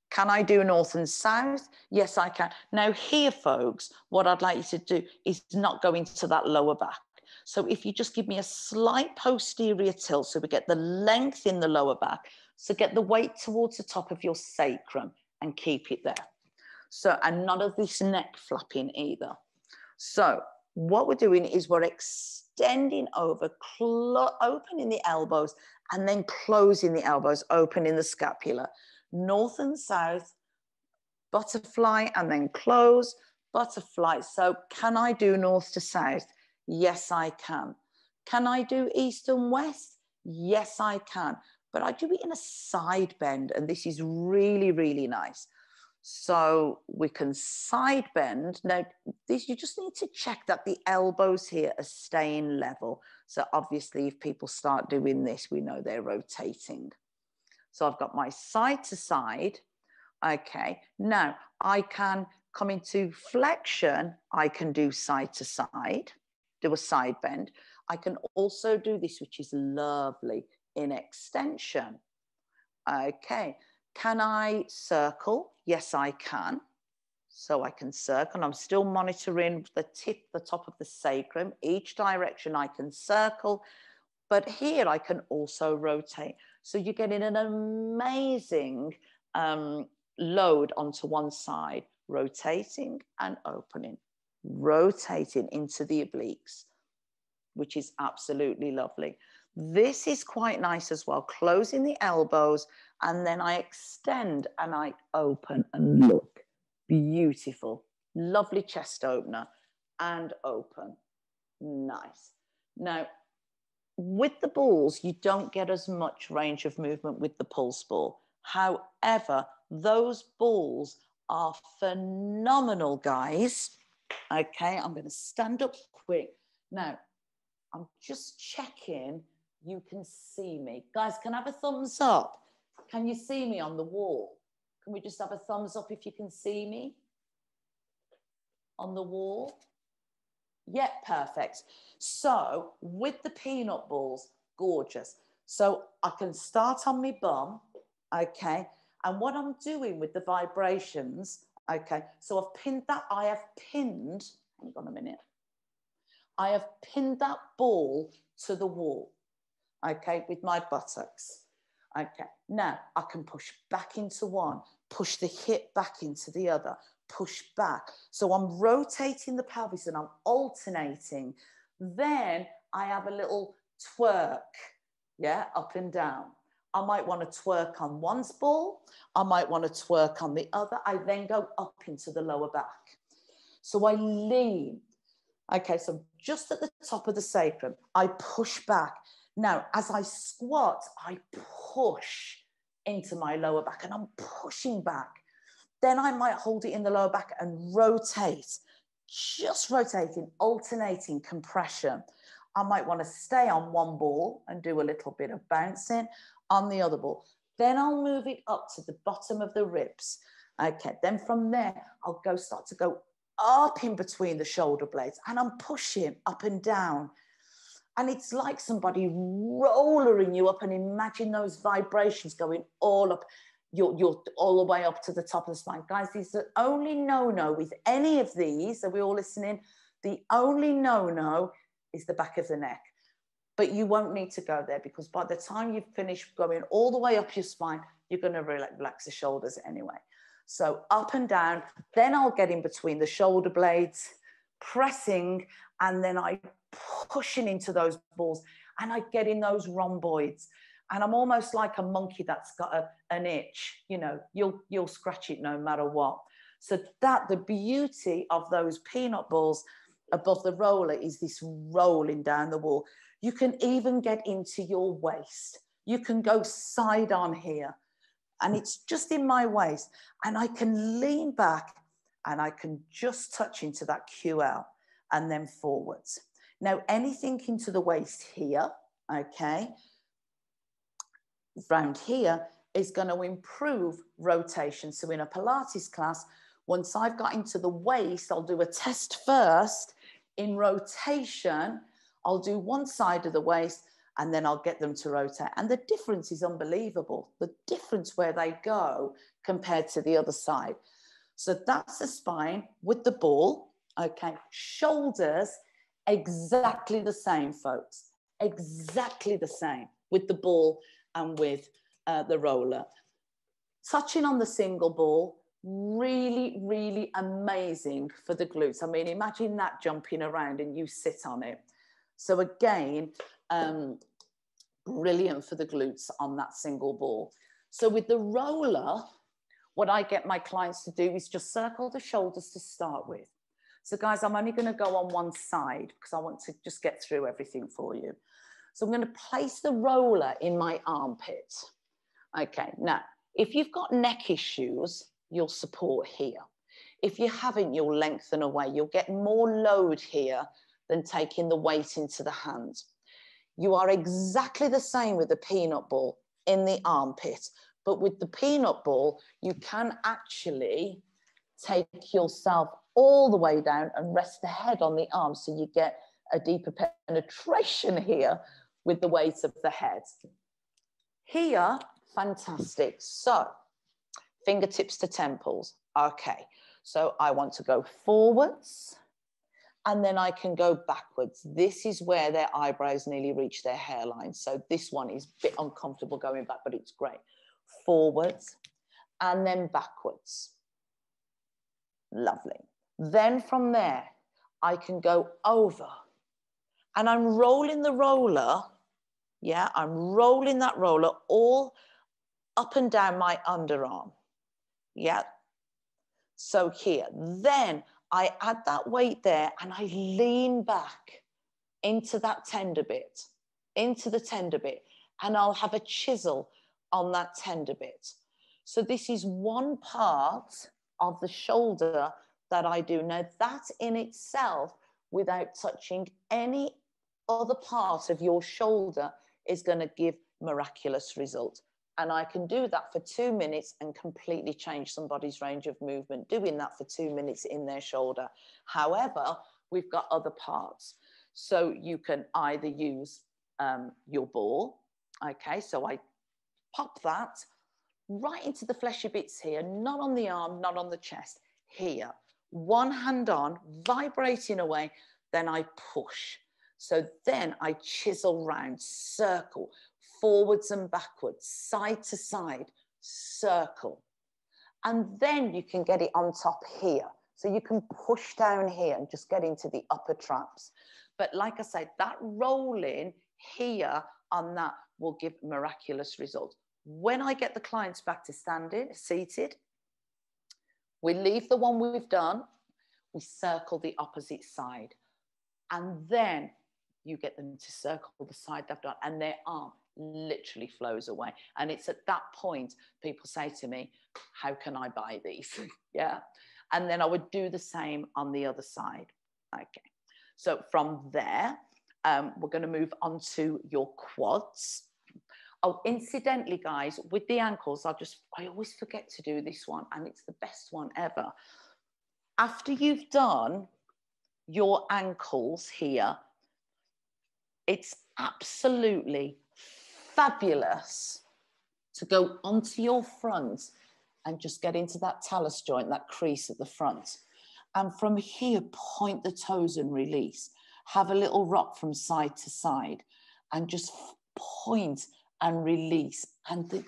can I do north and south? Yes, I can. Now here, folks, what I'd like you to do is not go into that lower back. So if you just give me a slight posterior tilt, so we get the length in the lower back, so get the weight towards the top of your sacrum and keep it there. So, and none of this neck flapping either. So what we're doing is we're extending over, opening the elbows and then closing the elbows, opening the scapula. North and south, butterfly, and then close, butterfly. So can I do north to south? Yes, I can. Can I do east and west? Yes, I can. But I do it in a side bend, and this is really, really nice. So we can side bend. Now, this, you just need to check that the elbows here are staying level. So obviously, if people start doing this, we know they're rotating. So I've got my side to side. Okay, now I can come into flexion. I can do side to side, do a side bend. I can also do this, which is lovely, in extension. Okay, can I circle? Yes, I can. So I can circle, and I'm still monitoring the tip, the top of the sacrum. Each direction I can circle, but here I can also rotate. So you're getting an amazing load onto one side, rotating and opening, rotating into the obliques, which is absolutely lovely. This is quite nice as well, closing the elbows, and then I extend and I open and look. Beautiful, lovely chest opener and open. Nice. Now, with the balls, you don't get as much range of movement with the pulse ball. However, those balls are phenomenal, guys. Okay, I'm going to stand up quick. Now, I'm just checking you can see me. Guys, can I have a thumbs up? Can you see me on the wall? Can we just have a thumbs up if you can see me on the wall? Yeah, perfect. So with the peanut balls, gorgeous. So I can start on my bum, okay? And what I'm doing with the vibrations, okay, so I've pinned that, hang on a minute. I have pinned that ball to the wall, okay, with my buttocks. Okay, now I can push back into one, push the hip back into the other, push back. So I'm rotating the pelvis and I'm alternating. Then I have a little twerk, yeah, up and down. I might want to twerk on one's ball. I might want to twerk on the other. I then go up into the lower back. So I lean. Okay, so just at the top of the sacrum, I push back. Now, as I squat, I push into my lower back and I'm pushing back. Then I might hold it in the lower back and rotate, just rotating, alternating compression. I might want to stay on one ball and do a little bit of bouncing on the other ball. Then I'll move it up to the bottom of the ribs. Okay, then from there, I'll start to go up in between the shoulder blades, and I'm pushing up and down. And it's like somebody rollering you up, and imagine those vibrations going all up, you're all the way up to the top of the spine. Guys, these are the only no-no with any of these. Are we all listening? The only no-no is the back of the neck. But you won't need to go there, because by the time you've finished going all the way up your spine, you're going to relax the shoulders anyway. So up and down, then I'll get in between the shoulder blades, pressing, and then I pushing into those balls, and I get in those rhomboids. And I'm almost like a monkey that's got an itch, you know, you'll scratch it no matter what. So that the beauty of those peanut balls above the roller is this rolling down the wall. You can even get into your waist. You can go side on here, and it's just in my waist, and I can lean back and I can just touch into that QL and then forwards. Now, anything into the waist here, okay, round here is going to improve rotation. So in a Pilates class, once I've got into the waist, I'll do a test first. In rotation, I'll do one side of the waist, and then I'll get them to rotate. And the difference is unbelievable. The difference where they go compared to the other side. So that's the spine with the ball. Okay, shoulders, exactly the same, folks. Exactly the same with the ball and with the roller. Touching on the single ball, really, really amazing for the glutes. I mean, imagine that jumping around and you sit on it. So again, brilliant for the glutes on that single ball. So with the roller, what I get my clients to do is just circle the shoulders to start with. So guys, I'm only going to go on one side because I want to just get through everything for you. So I'm going to place the roller in my armpit. Okay, now, if you've got neck issues, you'll support here. If you haven't, you'll lengthen away. You'll get more load here than taking the weight into the hand. You are exactly the same with the peanut ball in the armpit, but with the peanut ball, you can actually take yourself all the way down and rest the head on the arm, so you get a deeper penetration here with the weight of the head. Here, fantastic. So, fingertips to temples. Okay, so I want to go forwards, and then I can go backwards. This is where their eyebrows nearly reach their hairline. So this one is a bit uncomfortable going back, but it's great. Forwards, and then backwards. Lovely. Then from there, I can go over, and I'm rolling the roller. Yeah, I'm rolling that roller all up and down my underarm. Yeah. So here, then I add that weight there, and I lean back into that tender bit, into the tender bit, and I'll have a chisel on that tender bit. So this is one part of the shoulder that I do. Now that in itself, without touching any other part of your shoulder, is going to give miraculous results. And I can do that for 2 minutes and completely change somebody's range of movement, doing that for 2 minutes in their shoulder. However, we've got other parts. So you can either use your ball. Okay, so I pop that right into the fleshy bits here, not on the arm, not on the chest, here. One hand on, vibrating away, then I push. So then I chisel round, circle, forwards and backwards, side to side, circle. And then you can get it on top here. So you can push down here and just get into the upper traps. But like I said, that rolling here on that will give miraculous results. When I get the clients back to standing, seated, we leave the one we've done, we circle the opposite side. And then you get them to circle the side they've done, and their arm literally flows away. And it's at that point people say to me, how can I buy these? Yeah. And then I would do the same on the other side. Okay. So from there, we're going to move on to your quads. Oh, incidentally, guys, with the ankles, I always forget to do this one, and it's the best one ever. After you've done your ankles here, it's absolutely fabulous to go onto your front and just get into that talus joint, that crease at the front. And from here, point the toes and release. Have a little rock from side to side and just point and release. And the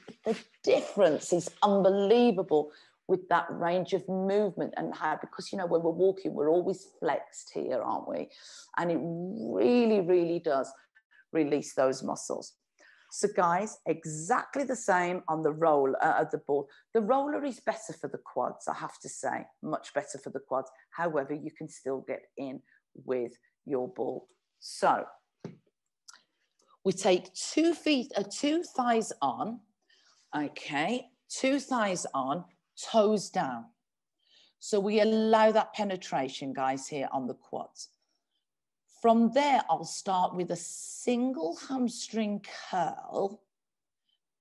difference is unbelievable with that range of movement and how, because, you know, when we're walking, we're always flexed here, aren't we? And it really, really does release those muscles. So guys, exactly the same on the roll of the ball. The roller is better for the quads, I have to say, much better for the quads. However, you can still get in with your ball. So we take 2 thighs on, okay, 2 thighs on, toes down. So we allow that penetration, guys, here on the quads. From there, I'll start with a single hamstring curl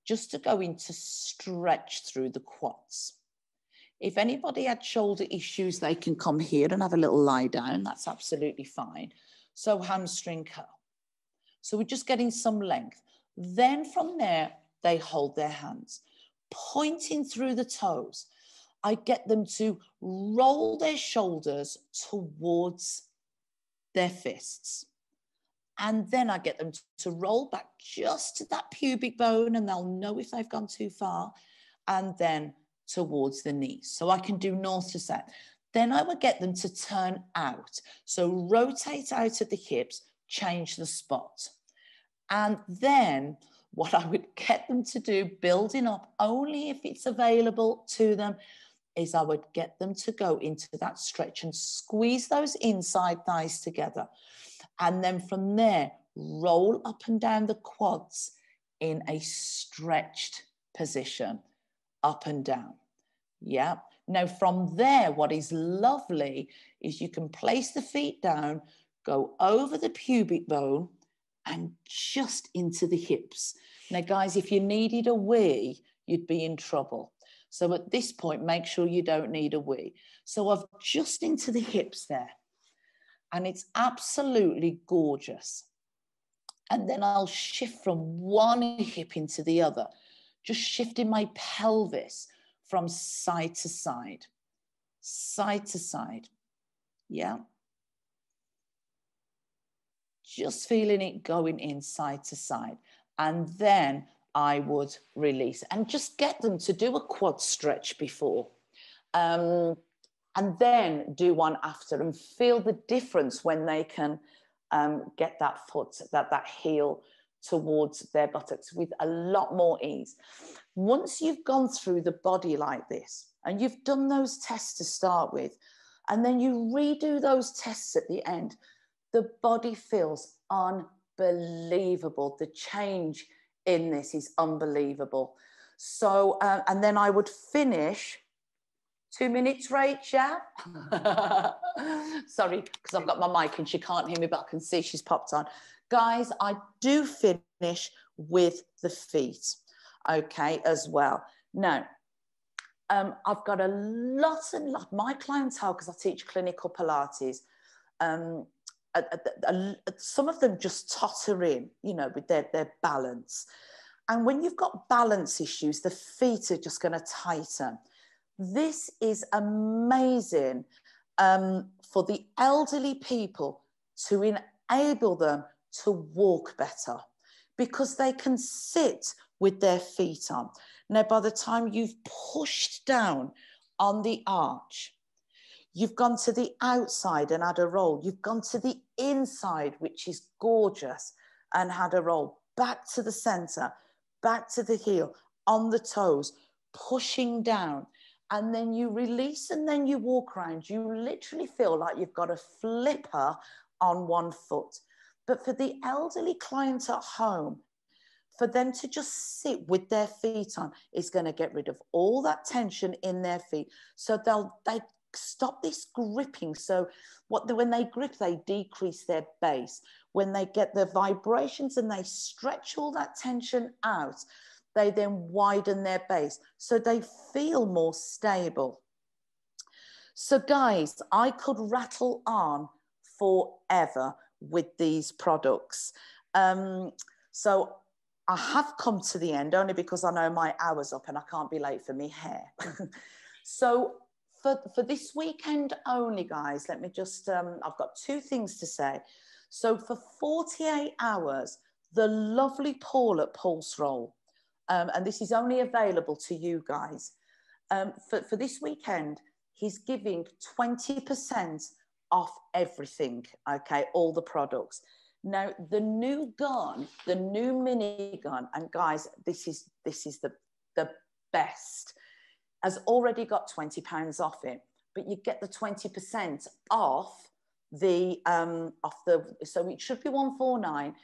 just to go into stretch through the quads. If anybody had shoulder issues, they can come here and have a little lie down. That's absolutely fine. So hamstring curl. So we're just getting some length. Then from there, they hold their hands, pointing through the toes. I get them to roll their shoulders towards their fists. And then I get them to roll back just to that pubic bone, and they'll know if they've gone too far, and then towards the knees. So I can do north to south. Then I would get them to turn out. So rotate out at the hips, change the spot. And then what I would get them to do, building up only if it's available to them, is I would get them to go into that stretch and squeeze those inside thighs together. And then from there, roll up and down the quads in a stretched position, up and down. Yeah. Now from there, what is lovely is you can place the feet down, go over the pubic bone and just into the hips. Now, guys, if you needed a wee, you'd be in trouble. So at this point, make sure you don't need a wee. So I've just into the hips there. And it's absolutely gorgeous. And then I'll shift from one hip into the other, just shifting my pelvis from side to side. Side to side. Yeah. Just feeling it going in side to side. And then I would release and just get them to do a quad stretch before. And then do one after and feel the difference when they can get that foot, that heel towards their buttocks with a lot more ease. Once you've gone through the body like this and you've done those tests to start with, and then you redo those tests at the end, the body feels unbelievable. The change in this is unbelievable. So, and then I would finish 2 minutes, Rach, yeah? Sorry, because I've got my mic and she can't hear me, but I can see she's popped on. Guys, I do finish with the feet, okay, as well. Now, I've got a lot and lot, my clientele, because I teach clinical Pilates, some of them just totter in, you know, with their balance. And when you've got balance issues, the feet are just going to tighten. This is amazing for the elderly people to enable them to walk better because they can sit with their feet on. Now, by the time you've pushed down on the arch, you've gone to the outside and had a roll. You've gone to the inside, which is gorgeous, and had a roll. Back to the center, back to the heel, on the toes, pushing down. And then you release and then you walk around. You literally feel like you've got a flipper on one foot. But for the elderly client at home, for them to just sit with their feet on is going to get rid of all that tension in their feet. So stop this gripping. So when they grip, they decrease their base. When they get the vibrations and they stretch all that tension out, they then widen their base. So they feel more stable. So guys, I could rattle on forever with these products. So I have come to the end only because I know my hour's up and I can't be late for me hair. So for this weekend only, guys, let me just, I've got two things to say. So for 48 hours, the lovely Paul at Pulse Roll, and this is only available to you guys, for this weekend, he's giving 20% off everything, okay, all the products. Now, the new gun, the new mini gun, and guys, this is the best, has already got £20 off it, but you get the 20% off so it should be 149,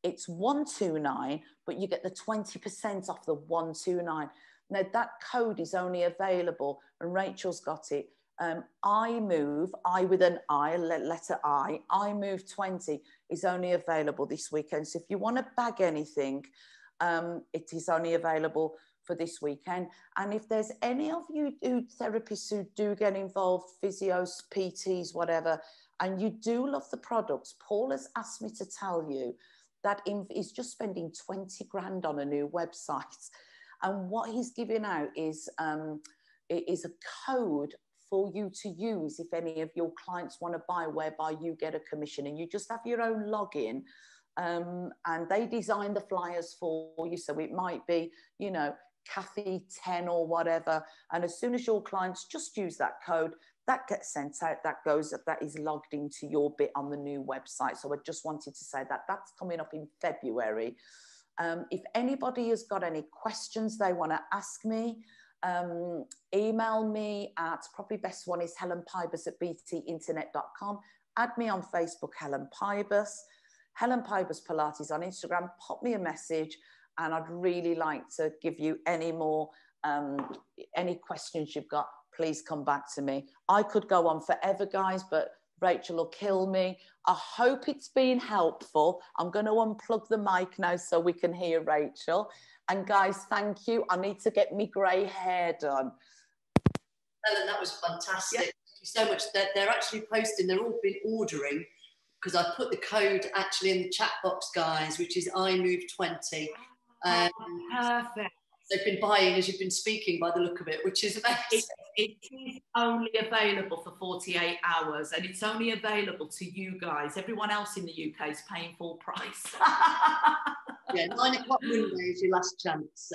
it's 129, but you get the 20% off the 129. Now that code is only available, and Rachel's got it. iMove, I with an I, letter I, iMove 20 is only available this weekend. So if you want to bag anything, it is only available for this weekend. And if there's any of you therapists who do get involved, physios, PTs, whatever, and you do love the products, Paul has asked me to tell you that he's just spending 20 grand on a new website. And what he's giving out is a code for you to use if any of your clients want to buy, whereby you get a commission, and you just have your own login, and they design the flyers for you. So it might be, you know, Kathy 10 or whatever. And as soon as your clients just use that code, that gets sent out, that is logged into your bit on the new website. So I just wanted to say that that's coming up in February. If anybody has got any questions they want to ask me, email me at, probably best one is helenpybus@btinternet.com. Add me on Facebook, Helen Pybus, Helen Pybus Pilates on Instagram. Pop me a message, and I'd really like to give you any more, any questions you've got. Please come back to me. I could go on forever, guys, but Rachel will kill me. I hope it's been helpful. I'm going to unplug the mic now so we can hear Rachel. And guys, thank you. I need to get me grey hair done. Helen, that was fantastic. Yeah. Thank you so much. They're actually posting, they're all been ordering, because I put the code actually in the chat box, guys, which is iMove20. Perfect. They've been buying as you've been speaking by the look of it, which is amazing. It is only available for 48 hours, and it's only available to you guys. Everyone else in the UK is paying full price. Yeah, 9 o'clock Monday is your last chance,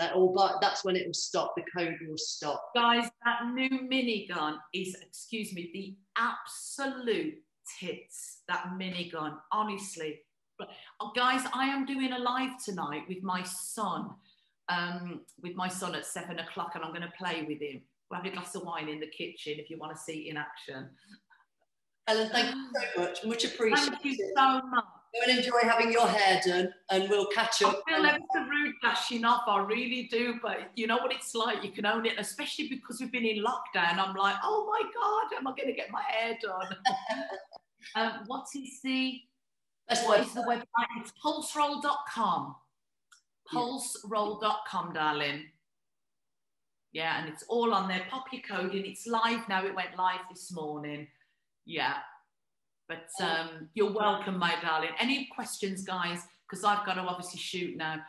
that's when it will stop. The code will stop. Guys, that new minigun is, excuse me, the absolute tits, that minigun, honestly. But guys, I am doing a live tonight with my son. At 7 o'clock, and I'm going to play with him. We'll have a glass of wine in the kitchen if you want to see it in action. Ellen, thank you so much. Much appreciated. Thank you so much. Go and enjoy having your hair done, and we'll catch up. I feel ever so rude dashing off, I really do, but you know what it's like, you can own it, especially because we've been in lockdown. I'm like, oh my God, am I going to get my hair done? What is the website? It's pulseroll.com. Pulseroll.com, darling. Yeah, and it's all on there. Pop your code in. It's live now. It went live this morning. Yeah. But you're welcome, my darling. Any questions, guys? Because I've got to obviously shoot now.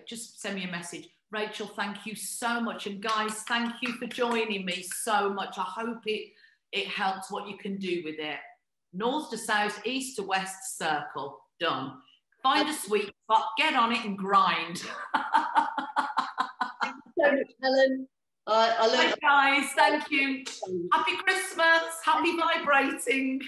Just send me a message. Rachel, thank you so much. And guys, thank you for joining me so much. I hope it helps what you can do with it. North to south, east to west, circle. Done. Find a sweet spot, get on it and grind. Thank you so much, Helen. Hi guys, thank you. Happy Christmas, happy vibrating.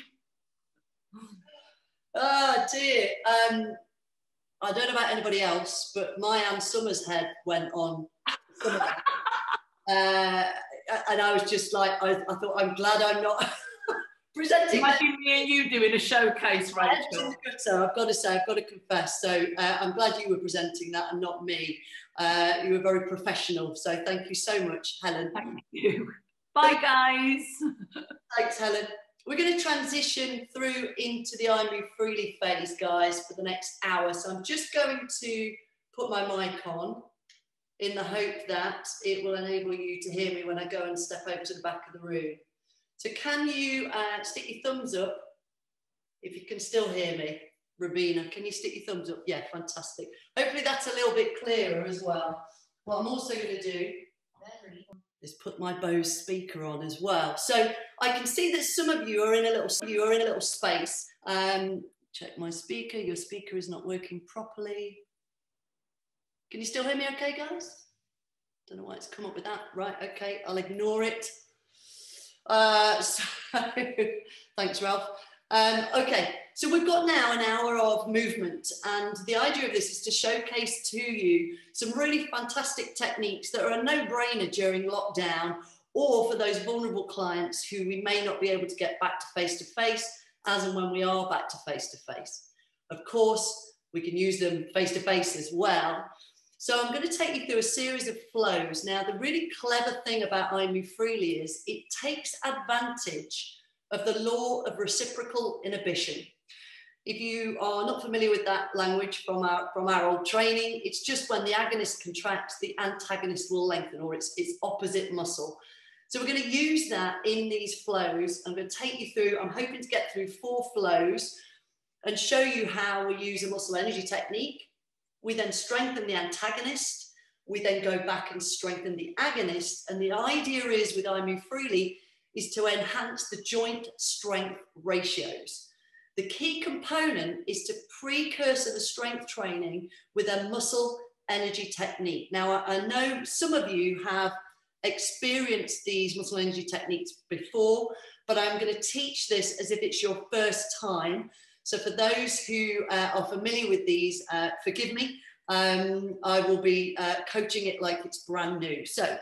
Oh dear. I don't know about anybody else, but my Ann Summers head went on. And I was just like, I thought, I'm glad I'm not presenting. Imagine me and you doing a showcase, Rachel. I've got to say, I've got to confess. So I'm glad you were presenting that and not me. You were very professional. So thank you so much, Helen. Thank you. Bye, guys. Thanks, Helen. We're going to transition through into the I Move Freely phase, guys, for the next hour. So I'm just going to put my mic on in the hope that it will enable you to hear me when I go and step over to the back of the room. So can you stick your thumbs up if you can still hear me? Rabina, can you stick your thumbs up? Yeah, fantastic. Hopefully that's a little bit clearer as well. What I'm also going to do is put my Bose speaker on as well. So I can see that some of you are in a little space. Check my speaker. Your speaker is not working properly. Can you still hear me okay, guys? Don't know why it's come up with that. Right, okay, I'll ignore it. So thanks, Ralph. Okay, so we've got now an hour of movement, and the idea of this is to showcase to you some really fantastic techniques that are a no-brainer during lockdown, or for those vulnerable clients who we may not be able to get back to face-to-face, as and when we are back to face-to-face. Of course, we can use them face-to-face as well. So I'm going to take you through a series of flows. Now, the really clever thing about I Move Freely is it takes advantage of the law of reciprocal inhibition. If you are not familiar with that language from our old training, it's just when the agonist contracts, the antagonist will lengthen, or its opposite muscle. So we're going to use that in these flows. I'm going to take you through, I'm hoping to get through 4 flows and show you how we use a muscle energy technique. We then strengthen the antagonist. We then go back and strengthen the agonist. And the idea is with I Move Freely is to enhance the joint strength ratios. The key component is to precursor the strength training with a muscle energy technique. Now, I know some of you have experienced these muscle energy techniques before, but I'm going to teach this as if it's your first time. So for those who are familiar with these, forgive me, I will be coaching it like it's brand new. So,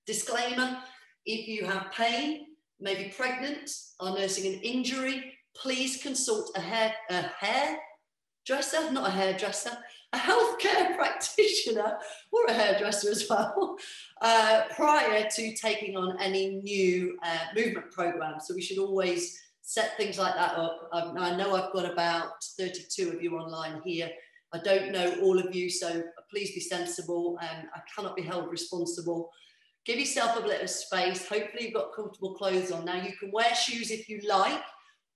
disclaimer, if you have pain, maybe pregnant, are nursing an injury, please consult a hairdresser, not a hairdresser, a healthcare practitioner or a hairdresser as well, prior to taking on any new movement programs. So we should always set things like that up. I know I've got about 32 of you online here. I don't know all of you, so please be sensible. I cannot be held responsible. Give yourself a bit of space. Hopefully you've got comfortable clothes on. Now you can wear shoes if you like,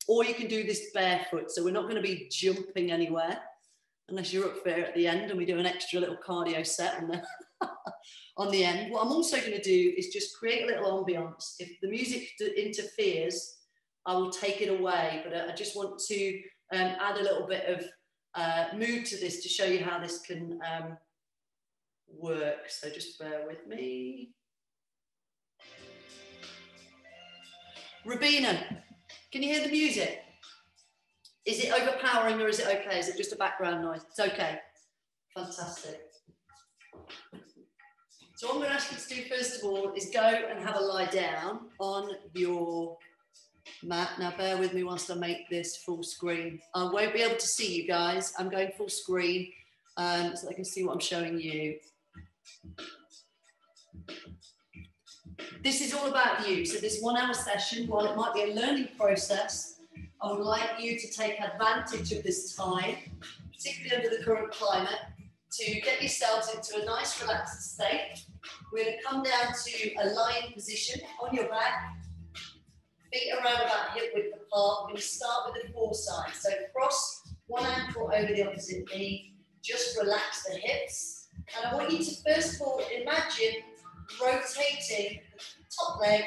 or you can do this barefoot. So we're not going to be jumping anywhere unless you're up there at the end and we do an extra little cardio set on the, on the end. What I'm also going to do is just create a little ambience. If the music interferes, I will take it away, but I just want to add a little bit of mood to this to show you how this can work. So just bear with me. Rabina, can you hear the music? Is it overpowering or is it okay? Is it just a background noise? It's okay. Fantastic. So what I'm going to ask you to do first of all is go and have a lie down on your mat. Now bear with me whilst I make this full screen. I won't be able to see you guys. I'm going full screen so I can see what I'm showing you. This is all about you. So this 1 hour session, while it might be a learning process, I would like you to take advantage of this time, particularly under the current climate, to get yourselves into a nice relaxed state. We're going to come down to a lying position on your back, feet around about hip width apart. We're going to start with the foresight. So cross one ankle over the opposite knee, just relax the hips. And I want you to first of all imagine rotating the top leg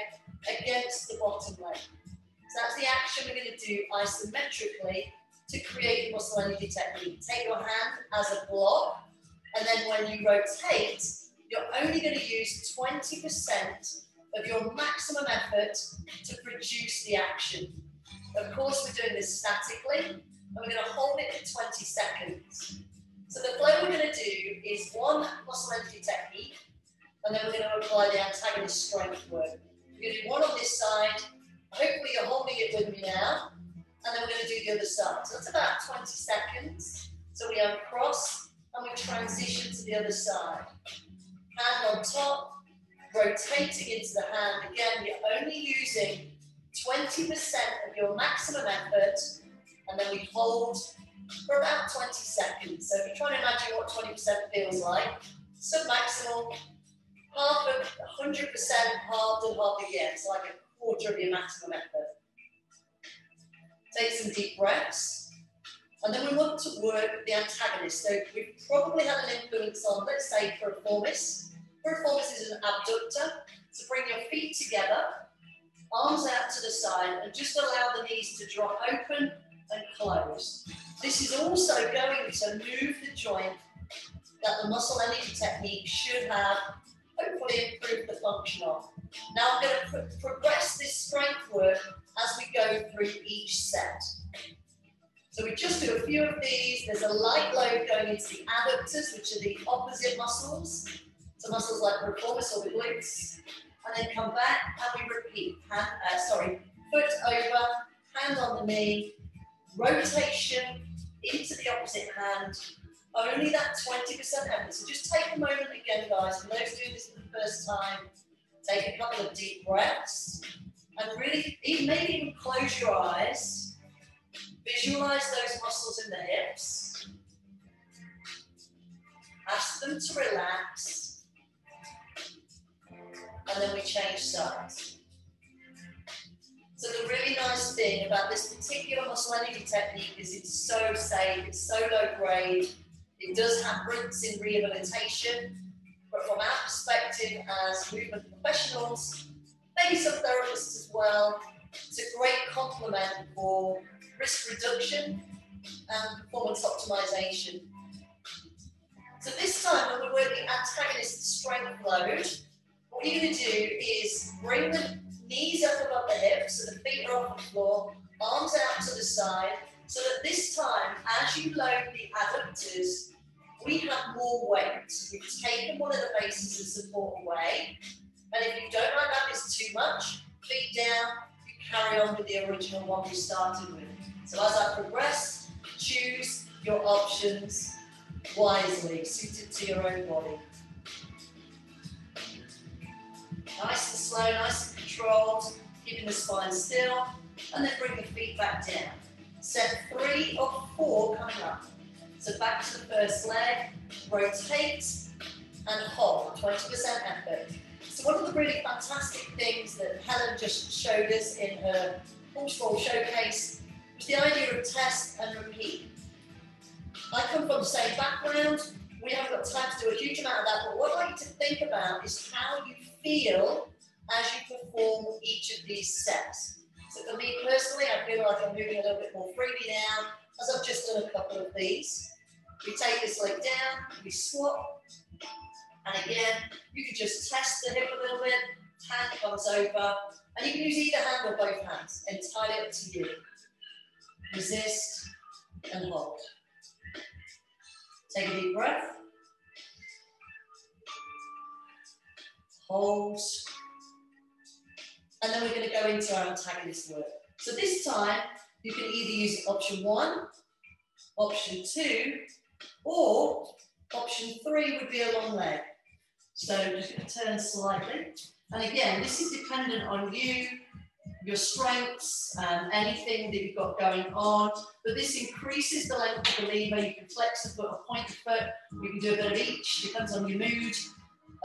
against the bottom leg. So that's the action we're going to do isometrically to create the muscle energy technique. Take your hand as a block, and then when you rotate, you're only going to use 20% of your maximum effort to produce the action. Of course, we're doing this statically, and we're going to hold it for 20 seconds. So the flow we're going to do is one muscle energy technique, and then we're going to apply the antagonist strength work. We're going to do one on this side. Hopefully you're holding it with me now. And then we're going to do the other side. So that's about 20 seconds. So we uncross and we transition to the other side. Hand on top, rotating into the hand. Again, you're only using 20% of your maximum effort, and then we hold for about 20 seconds. So if you try to imagine what 20% feels like, sub-maximal, half of 100% halved and halved again, so like a quarter of your maximum effort. Take some deep breaths, and then we want to work the antagonist. So we've probably had an influence on, let's say, piriformis. Piriformis is an abductor, so bring your feet together, arms out to the side, and just allow the knees to drop open and close. This is also going to move the joint that the muscle energy technique should have hopefully improved the function of. Now I'm going to progress this strength work as we go through each set. So we just do a few of these. There's a light load going into the adductors, which are the opposite muscles. So muscles like piriformis or the glutes. And then come back and we repeat. Foot over, hand on the knee, rotation into the opposite hand. Only that 20% effort. So just take a moment again, guys, for those doing this for the first time, take a couple of deep breaths and really, maybe even close your eyes. Visualize those muscles in the hips. Ask them to relax. And then we change sides. So the really nice thing about this particular muscle energy technique is it's so safe, it's so low grade. It does have roots in rehabilitation, but from our perspective as movement professionals, maybe some therapists as well, it's a great complement for risk reduction and performance optimization. So this time when we're working antagonist strength load, what you're going to do is bring the knees up above the hips, so the feet are off the floor, arms out to the side, so that this time, as you load the adductors, we have more weight. We've taken one of the bases of support away, and if you don't like that, it's too much, feet down, you carry on with the original one we started with. So as I progress, choose your options wisely, suited to your own body. Nice and slow, nice and controlled, keeping the spine still, and then bring the feet back down. Set 3 of 4 coming up. So back to the first leg, rotate and hold, 20% effort. So one of the really fantastic things that Helen just showed us in her Pulse Roll showcase was the idea of test and repeat. I come from the same background, we haven't got time to do a huge amount of that, but what I like to think about is how you feel as you perform each of these steps. So for me personally, I feel like I'm moving a little bit more freely now, as I've just done a couple of these. We take this leg down, we swap, and again, you can just test the hip a little bit, hand comes over, and you can use either hand or both hands, entirely up to you. Resist and hold. Take a deep breath. Hold. And then we're going to go into our antagonist work. So this time, you can either use option 1, option 2, or option 3 would be a long leg. So just going to turn slightly. And again, this is dependent on you, your strengths, anything that you've got going on. But this increases the length of the lever. You can flex the foot or point the foot. You can do a bit of each, depends on your mood.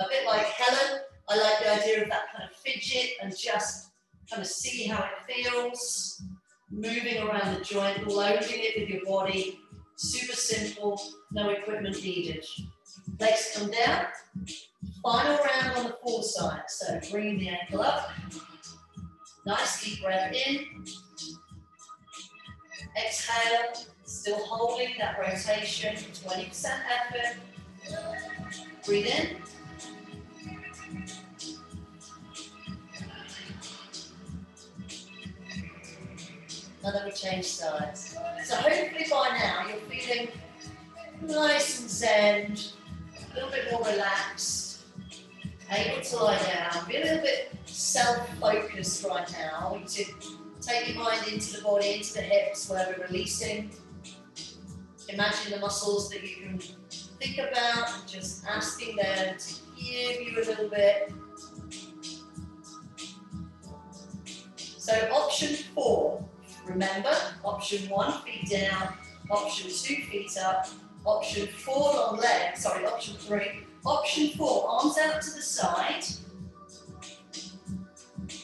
A bit like Helen, I like the idea of that kind of fidget and just kind of see how it feels. Moving around the joint, loading it with your body. Super simple, no equipment needed. Legs come down. Final round on the full side. So bring the ankle up. Nice deep breath in. Exhale, still holding that rotation, 20% effort. Breathe in. And then we change sides. So hopefully by now you're feeling nice and zen, a little bit more relaxed, able to lie down, be a little bit self-focused right now. You to take your mind into the body, into the hips where we're releasing. Imagine the muscles that you can think about, just asking them to give you a little bit So option 4, remember, option 1, feet down, option 2, feet up, option 4, long legs, sorry, option 3, option 4, arms out to the side,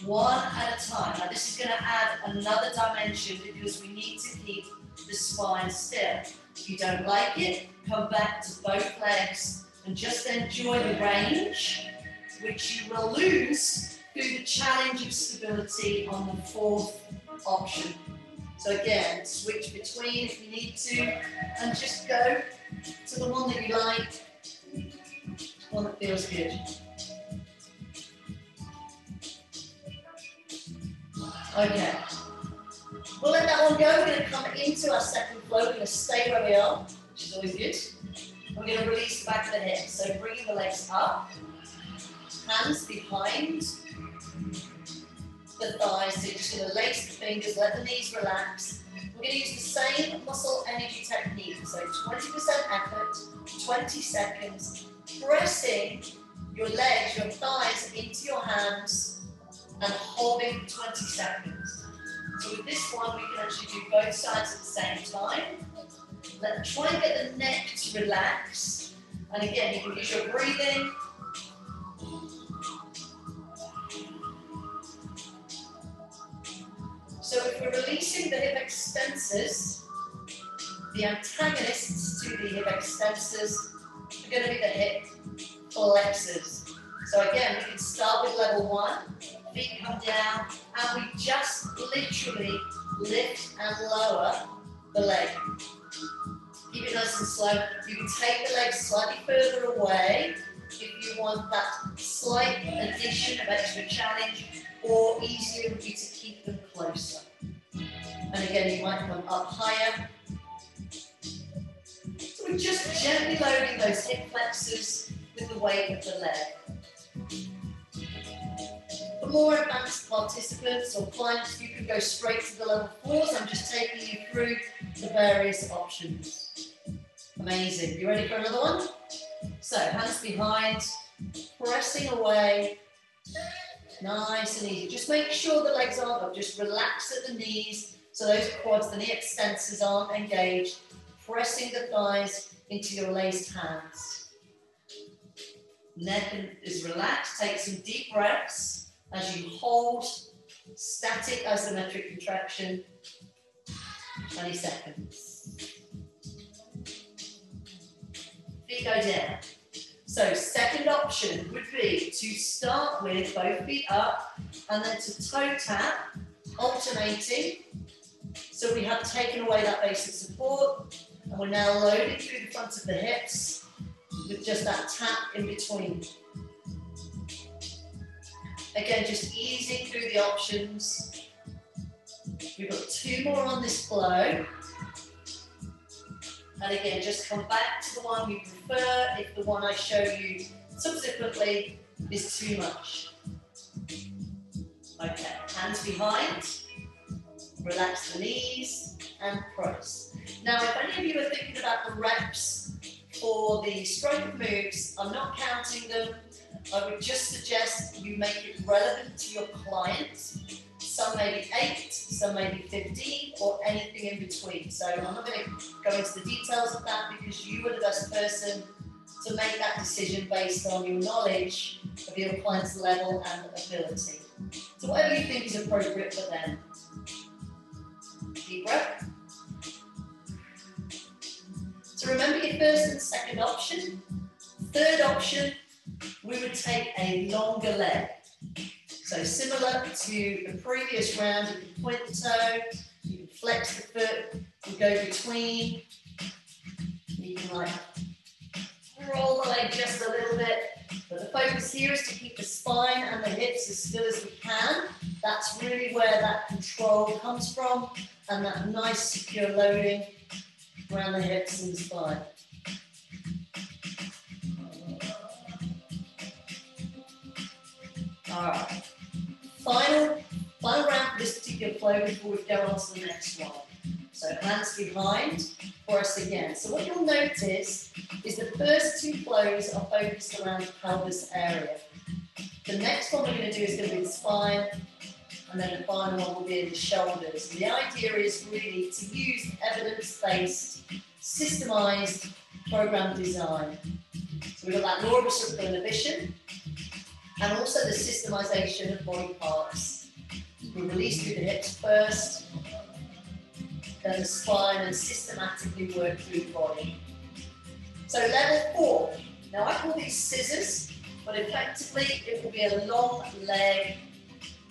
one at a time. Now this is going to add another dimension because we need to keep the spine still. If you don't like it, come back to both legs and just enjoy the range, which you will lose through the challenge of stability on the 4th option. So again, switch between if you need to, and just go to the one that you like, one that feels good. Okay, we'll let that one go. We're going to come into our second flow. We're going to stay where we are, which is always good. We're going to release the back of the hips. So bringing the legs up, hands behind the thighs. So you're just going to lace the fingers, let the knees relax. We're going to use the same muscle energy technique. So 20% effort, 20 seconds, pressing your legs, your thighs into your hands, and holding for 20 seconds. So with this one, we can actually do both sides at the same time. Try and get the neck to relax. And again, you can use your breathing. So if we're releasing the hip extensors, the antagonists to the hip extensors are going to be the hip flexors. So again, we can start with level 1. Feet come down, and we just literally lift and lower the leg. Keep it nice and slow. You can take the legs slightly further away if you want that slight addition of extra challenge, or easier would be to keep them closer. And again, you might come up higher. So we're just gently loading those hip flexors with the weight of the leg. For more advanced participants or clients, you can go straight to the level 4s. I'm just taking you through the various options. Amazing. You ready for another one? So, hands behind, pressing away. Nice and easy. Just make sure the legs aren't up. Just relax at the knees so those quads, the knee extensors aren't engaged. Pressing the thighs into your laced hands. Neck is relaxed. Take some deep breaths as you hold static isometric contraction, 20 seconds. Feet go down. So second option would be to start with both feet up and then to toe tap, alternating. So we have taken away that basic support and we're now loading through the front of the hips with just that tap in between. Again, just easing through the options. We've got 2 more on this flow. And again, just come back to the one you prefer if the one I show you subsequently is too much. Okay, hands behind, relax the knees and press. Now, if any of you are thinking about the reps for the stroke moves, I'm not counting them. I would just suggest you make it relevant to your client. Some may be 8, some may be 15, or anything in between. So I'm not going to go into the details of that because you are the best person to make that decision based on your knowledge of your client's level and ability. So whatever you think is appropriate for them. Deep breath. So remember your first and second option. Third option, we would take a longer leg. So similar to the previous round, you can point the toe, you can flex the foot, you go between, you can like roll the leg just a little bit, but the focus here is to keep the spine and the hips as still as we can. That's really where that control comes from, and that nice secure loading around the hips and the spine. All right. Final round for this particular flow before we go on to the next one. So hands behind, press again. So what you'll notice is the first 2 flows are focused around the pelvis area. The next one we're going to do is going to be the spine and then the final one will be in the shoulders. And the idea is really to use evidence-based, systemised program design. So we've got that neuroreceptor inhibition, and also the systemisation of body parts. We release through the hips first, then the spine, and systematically work through the body. So level 4. Now I call these scissors, but effectively it will be a long leg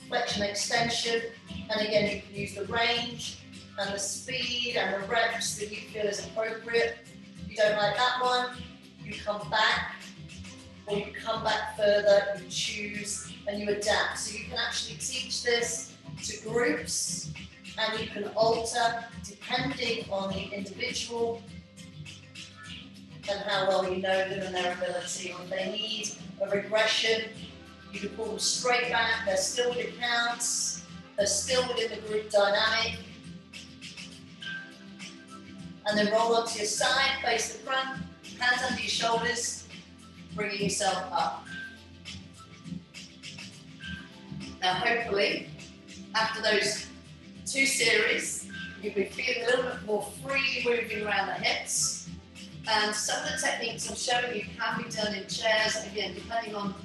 flexion extension. And again, you can use the range and the speed and the reps that you feel is appropriate. If you don't like that one, you come back, or you come back further, you choose and you adapt. So you can actually teach this to groups, and you can alter depending on the individual and how well you know them and their ability. Or if they need a regression, you can pull them straight back, they're still with the counts, they're still within the group dynamic. And then roll onto your side, face the front, hands under your shoulders, bringing yourself up. Now hopefully, after those 2 series, you'll be feeling a little bit more free moving around the hips. And some of the techniques I'm showing you can be done in chairs, again, depending on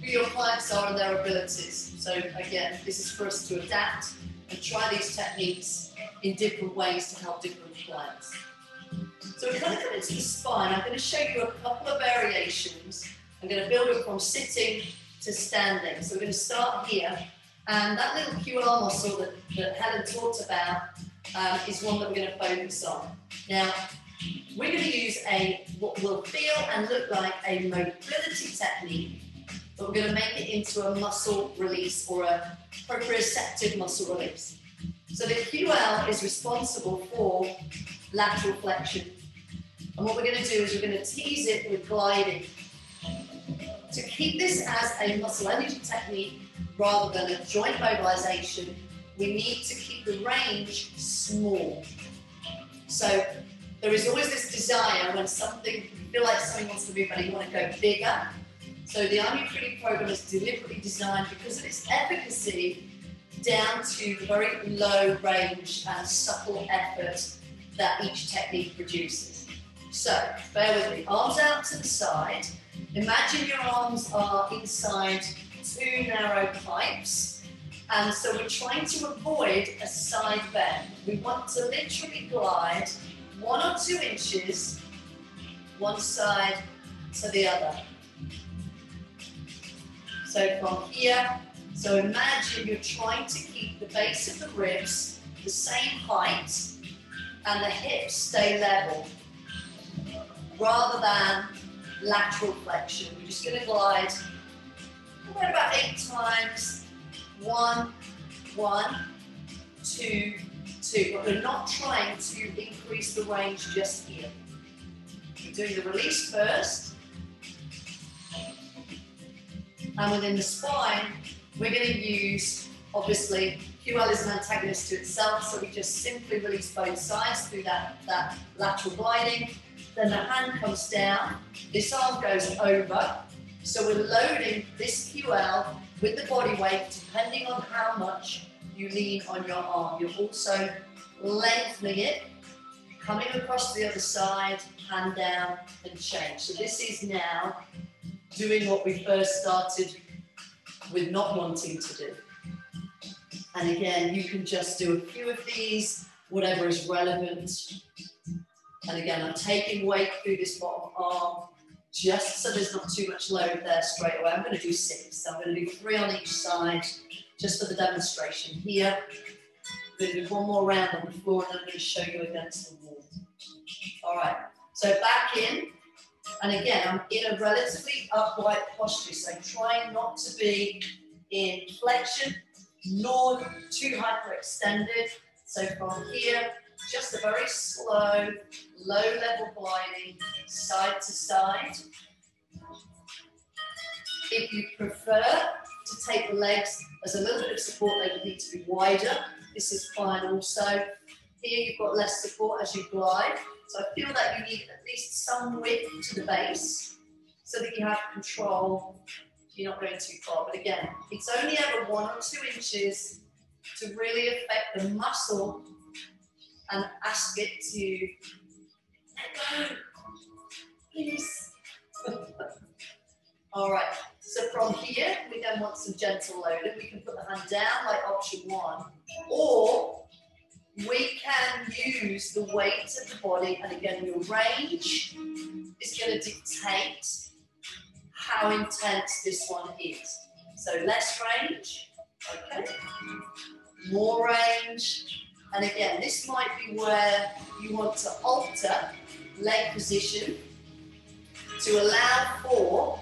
who your clients are and their abilities. So again, this is for us to adapt and try these techniques in different ways to help different clients. So we're going to come into the spine. I'm going to show you a couple of variations. I'm going to build it from sitting to standing. So we're going to start here. And that little QL muscle that Helen talked about is one that we're going to focus on. Now, we're going to use what will feel and look like a mobility technique, but we're going to make it into a muscle release or a proprioceptive muscle release. So the QL is responsible for lateral flexion. And what we're going to do is we're going to tease it with gliding. To keep this as a muscle energy technique rather than a joint mobilization, we need to keep the range small. So there is always this desire when you feel like something wants to move and you want to go bigger. So the I'm You Pretty program is deliberately designed because of its efficacy down to the very low range and subtle effort that each technique produces. So bear with me, arms out to the side. Imagine your arms are inside 2 narrow pipes. And so we're trying to avoid a side bend. We want to literally glide 1 or 2 inches, one side to the other. So from here, so imagine you're trying to keep the base of the ribs the same height and the hips stay level, rather than lateral flexion. We're just going to glide about 8 times. 1, 1, 2, 2. But we're not trying to increase the range just here. We're doing the release first. And within the spine, we're going to use, obviously, QL is an antagonist to itself, so we just simply release both sides through that lateral gliding. Then the hand comes down, this arm goes over. So we're loading this QL with the body weight, depending on how much you lean on your arm. You're also lengthening it, coming across to the other side, hand down and change. So this is now doing what we first started with not wanting to do. And again, you can just do a few of these, whatever is relevant. And again, I'm taking weight through this bottom arm, just so there's not too much load there straight away. I'm going to do 6. So I'm going to do 3 on each side, just for the demonstration here. I'm going to do 1 more round on the floor, and I'm going to show you against the wall. All right, so back in. And again, I'm in a relatively upright posture, so trying not to be in flexion, nor too hyperextended. So from here, just a very slow, low-level gliding, side to side. If you prefer to take the legs as a little bit of support, they would need to be wider. This is fine also. Here you've got less support as you glide. So I feel that you need at least some width to the base so that you have control. You're not going too far. But again, it's only ever 1 or 2 inches to really affect the muscle and ask it to let go, please. All right, so from here, we then want some gentle loading. We can put the hand down like option 1, or we can use the weight of the body, and again, your range is going to dictate how intense this one is. So less range, okay, more range, and again, this might be where you want to alter leg position to allow for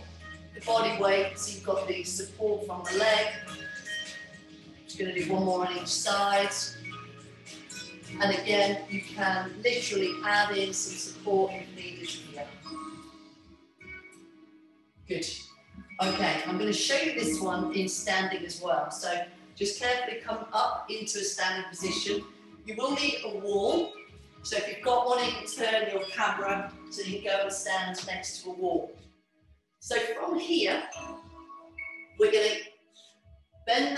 the body weight. So you've got the support from the leg. Just going to do one more on each side. And again, you can literally add in some support if needed here. Good. Okay, I'm going to show you this one in standing as well. So just carefully come up into a standing position. You will need a wall. So if you've got one, you can turn your camera so you can go and stand next to a wall. So from here, we're going to bend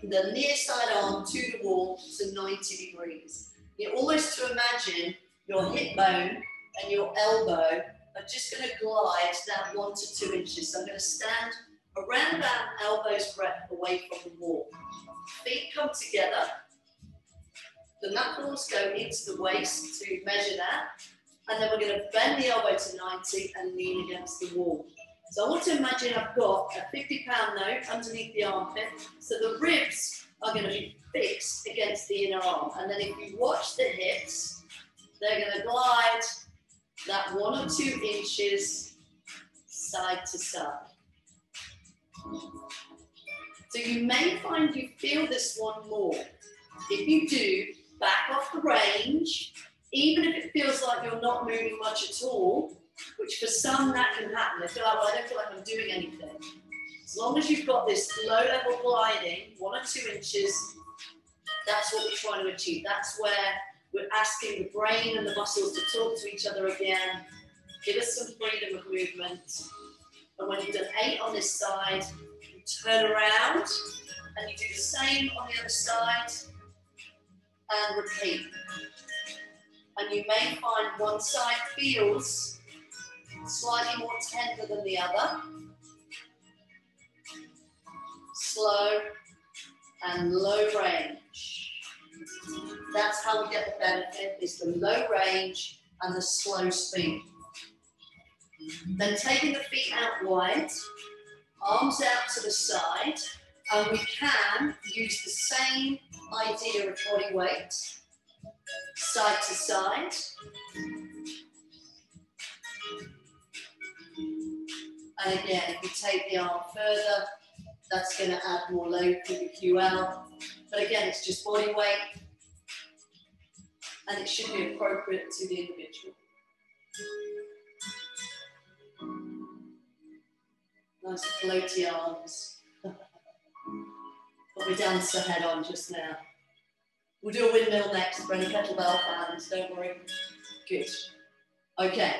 the near side arm to the wall to 90 degrees. You're almost to imagine your hip bone and your elbow are just going to glide down 1 to 2 inches. So I'm going to stand around about elbow's breadth away from the wall. Feet come together. The knuckles go into the waist to measure that. And then we're going to bend the elbow to 90 and lean against the wall. So I want to imagine I've got a 50-pound note underneath the armpit. So the ribs are going to be fixed against the inner arm. And then if you watch the hips, they're going to glide that 1 or 2 inches side to side. So you may find you feel this one more. If you do, back off the range, even if it feels like you're not moving much at all, which for some that can happen. They feel like, well, I don't feel like I'm doing anything. As long as you've got this low level gliding, 1 or 2 inches, that's what we're trying to achieve. That's where we're asking the brain and the muscles to talk to each other again, give us some freedom of movement. And when you've done 8 on this side, you turn around and you do the same on the other side and repeat. And you may find one side feels slightly more tender than the other. Slow and low range. That's how we get the benefit, is the low range and the slow speed. Then taking the feet out wide, arms out to the side, and we can use the same idea of body weight, side to side. And again, if we take the arm further, that's going to add more load to the QL. But again, it's just body weight, and it should be appropriate to the individual. Nice floaty arms. Got my dancer head on just now. We'll do a windmill next for any kettlebell fans, don't worry. Good. Okay,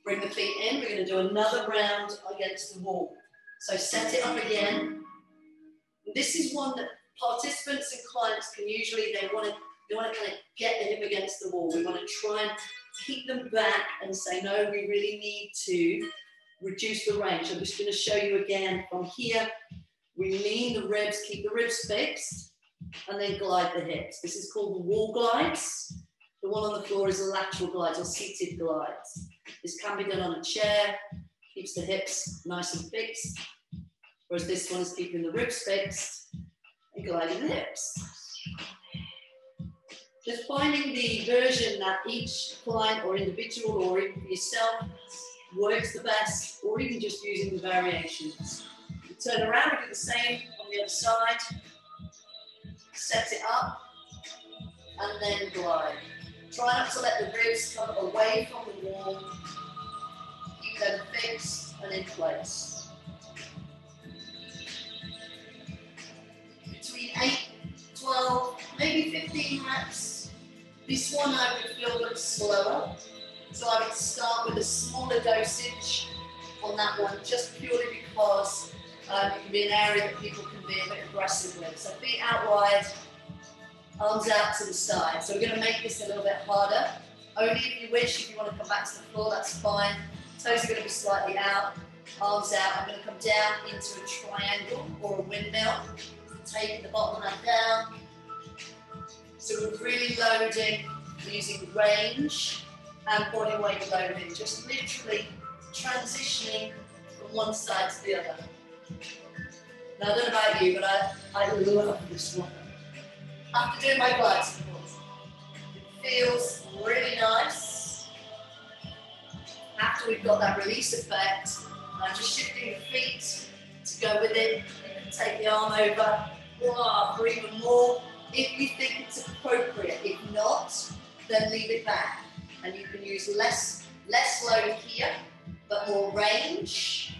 bring the feet in. We're going to do another round against the wall. So set it up again. This is one that participants and clients can usually, they want to kind of get the hip against the wall. We want to try and keep them back and say, no, we really need to reduce the range. I'm just going to show you again from here. We lean the ribs, keep the ribs fixed, and then glide the hips. This is called the wall glides. The one on the floor is the lateral glides or seated glides. This can be done on a chair, keeps the hips nice and fixed, whereas this one is keeping the ribs fixed and gliding the hips. Just finding the version that each client or individual or even for yourself works the best, or even just using the variations. You turn around, we do the same on the other side, set it up, and then glide. Try not to let the ribs come away from the wall, keep them fixed and in place. Between 8, 12, maybe 15 reps. This one I would feel a bit slower. So I would start with a smaller dosage on that one, just purely because it can be an area that people can be a bit aggressive with. So feet out wide, arms out to the side. So we're going to make this a little bit harder. Only if you wish, if you want to come back to the floor, that's fine. Toes are going to be slightly out, arms out. I'm going to come down into a triangle or a windmill. Taking the bottom hand down. So we're really loading, using range and body weight loading, just literally transitioning from one side to the other. Now, I don't know about you, but I love this one. After doing my glide support, it feels really nice. After we've got that release effect, I'm just shifting the feet to go with it. You can take the arm over for even more if you think it's appropriate. If not, then leave it back. And you can use less load here, but more range.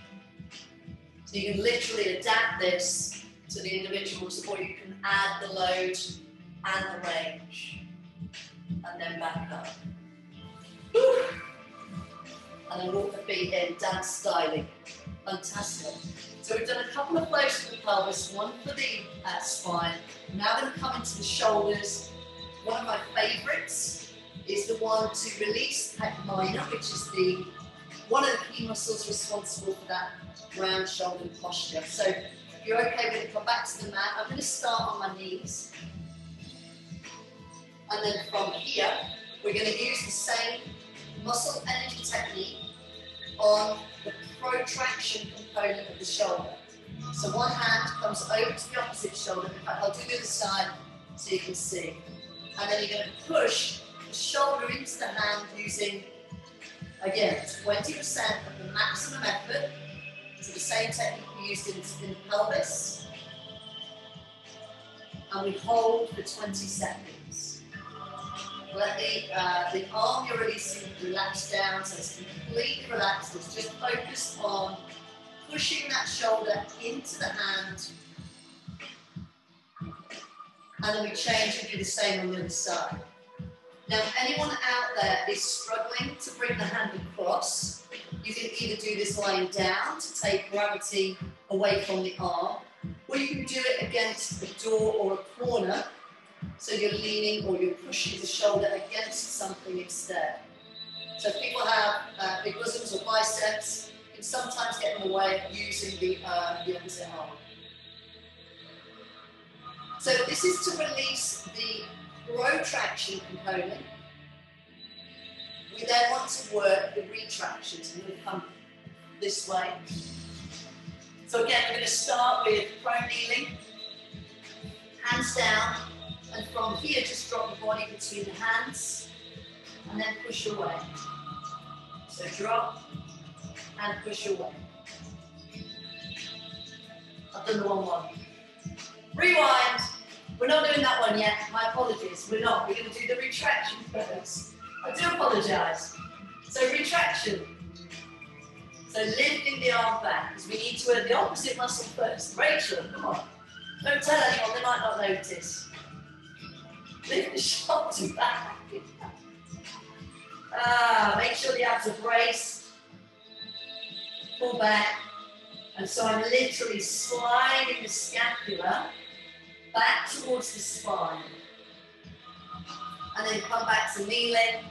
So you can literally adapt this to the individuals, or you can add the load and the range. And then back up. Whew. And then walk the feet in, dance styling. Fantastic. So we've done a couple of flows for the pelvis, one for the spine. We're now going to come into the shoulders. One of my favourites is the one to release pec minor, which is one of the key muscles responsible for that round shoulder posture. So if you're okay with it, come back to the mat. I'm going to start on my knees. And then from here, we're going to use the same muscle energy technique on the protraction component of the shoulder. So one hand comes over to the opposite shoulder. In fact, I'll do the other side so you can see. And then you're going to push the shoulder into the hand using, again, 20% of the maximum effort. So the same technique we used in the pelvis. And we hold for 20 seconds. Let the arm you're releasing relax down, so it's completely relaxed. It's just focused on pushing that shoulder into the hand. And then we change and do the same on the other side. Now, if anyone out there is struggling to bring the hand across, you can either do this lying down to take gravity away from the arm, or you can do it against a door or a corner. So you're leaning or you're pushing the shoulder against something instead. So if people have big bosoms or biceps, you can sometimes get in the way of using the opposite arm. So this is to release the protraction component. We then want to work the retraction. So I'm going to come this way. So again, we're going to start with prone kneeling, hands down. And from here, just drop the body between the hands and then push away. So drop and push away. I've done the wrong one. Rewind. We're not doing that one yet. My apologies. We're not. We're going to do the retraction first. I do apologise. So retraction. So lifting the arm back, because we need to work the opposite muscle first. Rachel, come on. Don't tell anyone, they might not notice. Lift the shoulder back. Make sure the abs are braced. Pull back. And so I'm literally sliding the scapula back towards the spine. And then come back to kneeling.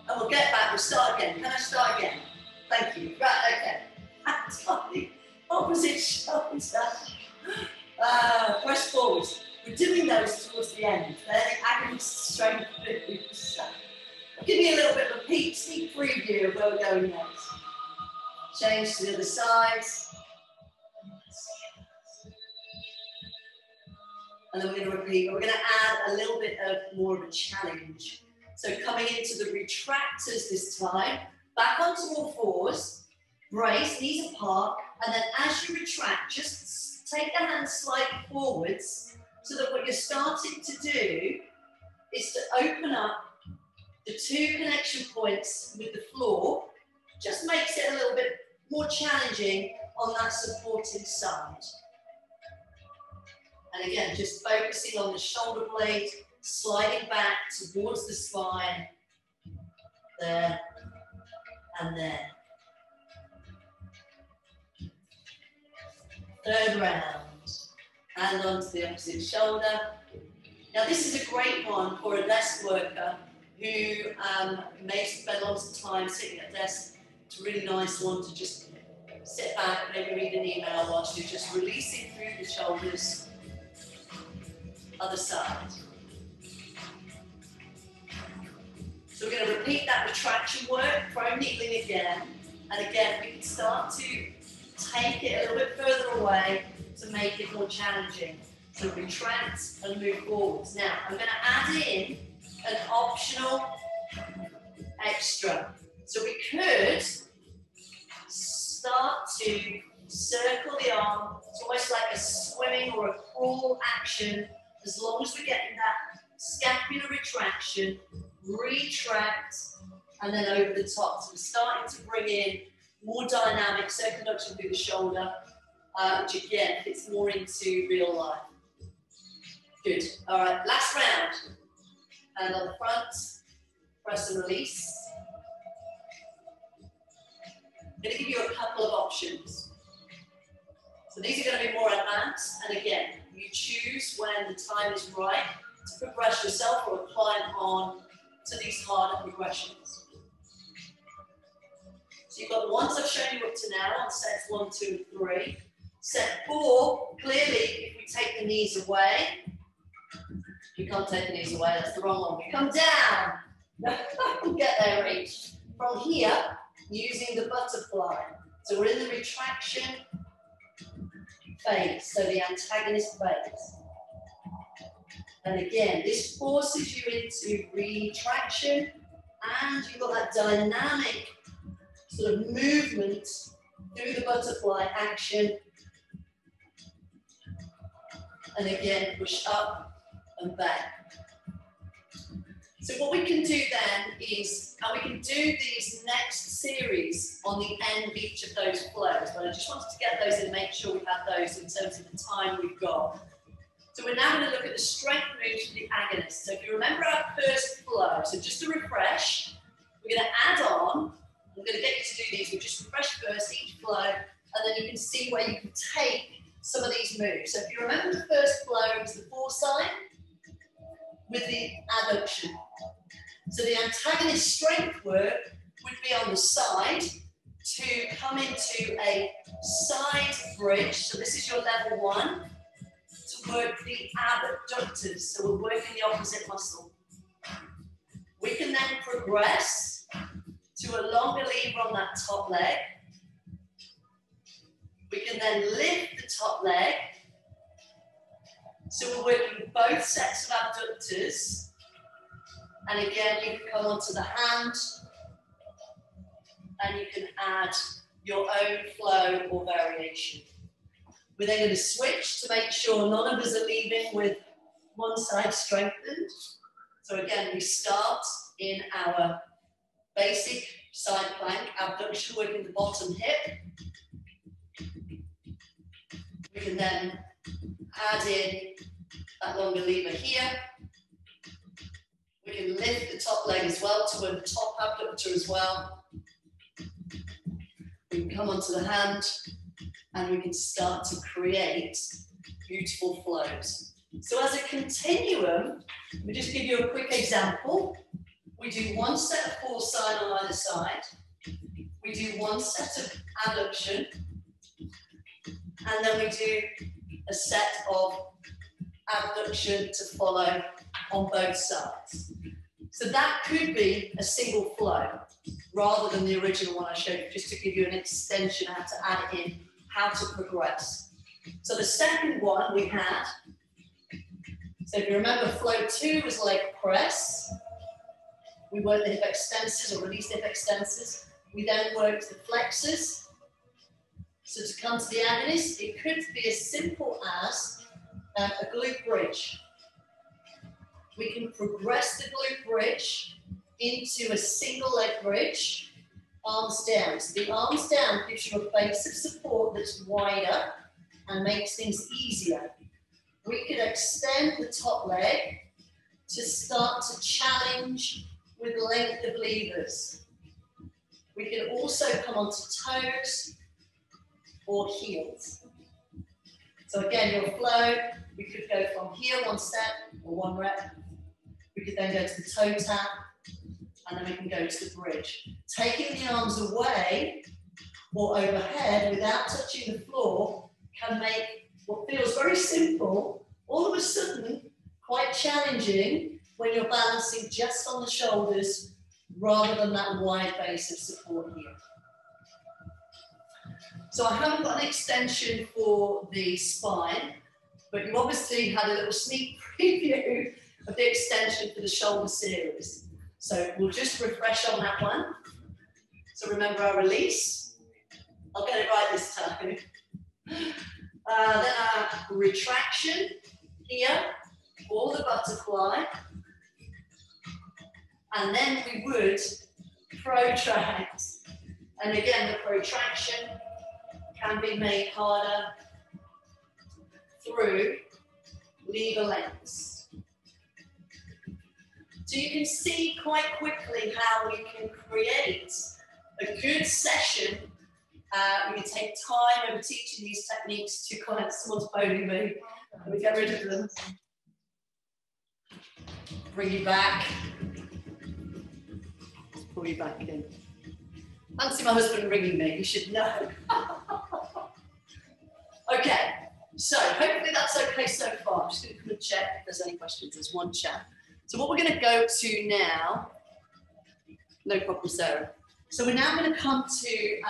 And we'll get back, we'll start again. Can I start again? Thank you. Right, okay. Hands on the opposite shoulder. Press forward. We're doing those towards the end. They're the agonist strength moves. I'll give you a little bit of a sneak preview of where we're going next. Change to the other side. And then we're going to repeat. We're going to add a little bit of more of a challenge. So coming into the retractors this time. Back onto all fours. Brace, knees apart. And then as you retract, just take the hands slightly forwards. So that what you're starting to do is to open up the two connection points with the floor. Just makes it a little bit more challenging on that supporting side. And again, just focusing on the shoulder blade, sliding back towards the spine. There and there. Third round. Hand onto the opposite shoulder. Now this is a great one for a desk worker who may spend lots of time sitting at a desk. It's a really nice one to just sit back, maybe read an email whilst you're just releasing through the shoulders. Other side. So we're going to repeat that retraction work, prone kneeling again. And again, we can start to take it a little bit further away to make it more challenging. So retract and move forwards. Now, I'm going to add in an optional extra. So we could start to circle the arm. It's almost like a swimming or a crawl action. As long as we're getting that scapular retraction, retract, and then over the top. So we're starting to bring in more dynamic circumduction through the shoulder, which again fits more into real life. Good. All right, last round. And on the front, press and release. I'm going to give you a couple of options. So these are going to be more advanced, and again, you choose when the time is right to progress yourself or a client on to these harder progressions. So you've got the ones I've shown you up to now on sets 1, 2, and 3. Set 4, clearly, if we take the knees away, you can't take the knees away, that's the wrong one. We come down, get there, reach. From here, using the butterfly. So we're in the retraction phase, so the antagonist phase. And again, this forces you into retraction, and you've got that dynamic sort of movement through the butterfly action. And again, push up and back. So what we can do then is, and we can do these next series on the end of each of those flows, but I just wanted to get those and make sure we have those in terms of the time we've got. So we're now going to look at the strength moves for the agonist. So if you remember our first flow, so just to refresh, we're going to add on, I'm going to get you to do these, we'll just refresh first each flow, and then you can see where you can take some of these moves. So if you remember the first flow, it was the foreside with the adduction. So the antagonist strength work would be on the side to come into a side bridge. So this is your level 1, to work the abductors. So we're working the opposite muscle. We can then progress to a longer lever on that top leg. We can then lift the top leg. So we're working both sets of abductors. And again, you can come onto the hand and you can add your own flow or variation. We're then going to switch to make sure none of us are leaving with one side strengthened. So again, we start in our basic side plank, abduction, working the bottom hip. We can then add in that longer lever here. We can lift the top leg as well to work the top abductor as well. We can come onto the hand and we can start to create beautiful flows. So as a continuum, let me just give you a quick example. We do one set of foreside on either side. We do one set of adduction. And then we do a set of abduction to follow on both sides. So that could be a single flow rather than the original one I showed you, just to give you an extension how to add it in, how to progress. So the second one we had, so if you remember, flow 2 was leg press. We worked the hip extensors or release the hip extensors. We then worked the flexors. So to come to the agonist, it could be as simple as a glute bridge. We can progress the glute bridge into a single leg bridge, arms down. So the arms down gives you a base of support that's wider and makes things easier. We could extend the top leg to start to challenge with length of levers. We can also come onto toes or heels. So again, your flow, we could go from here one step, or 1 rep. We could then go to the toe tap, and then we can go to the bridge. Taking the arms away or overhead without touching the floor can make what feels very simple all of a sudden quite challenging when you're balancing just on the shoulders rather than that wide base of support here. So I haven't got an extension for the spine, but you obviously had a little sneak preview of the extension for the shoulder series. So we'll just refresh on that one. So remember our release. I'll get it right this time. Then our retraction here, or the butterfly. And then we would protract. And again, the protraction can be made harder through lever lengths. So you can see quite quickly how we can create a good session. We can take time over teaching these techniques to kind of someone's phoning me. We get rid of them. Bring you back. Let's pull you back in. Fancy my husband ringing me, you should know. Okay, so hopefully that's okay so far. I'm just going to come and check if there's any questions. There's one chat. So what we're going to go to now, no problem, Sarah. So we're now going to come to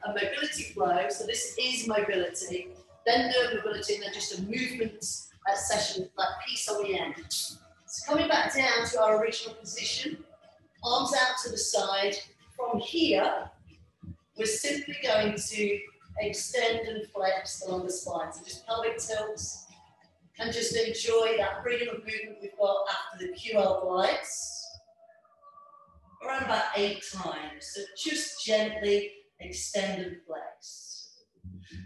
a mobility flow. So this is mobility, then nerve mobility, and then just a movement session, that piece on the end. So coming back down to our original position, arms out to the side. From here, we're simply going to extend and flex along the spine. So just pelvic tilts and just enjoy that freedom of movement we've got after the QL glides. Around about 8 times. So just gently extend and flex.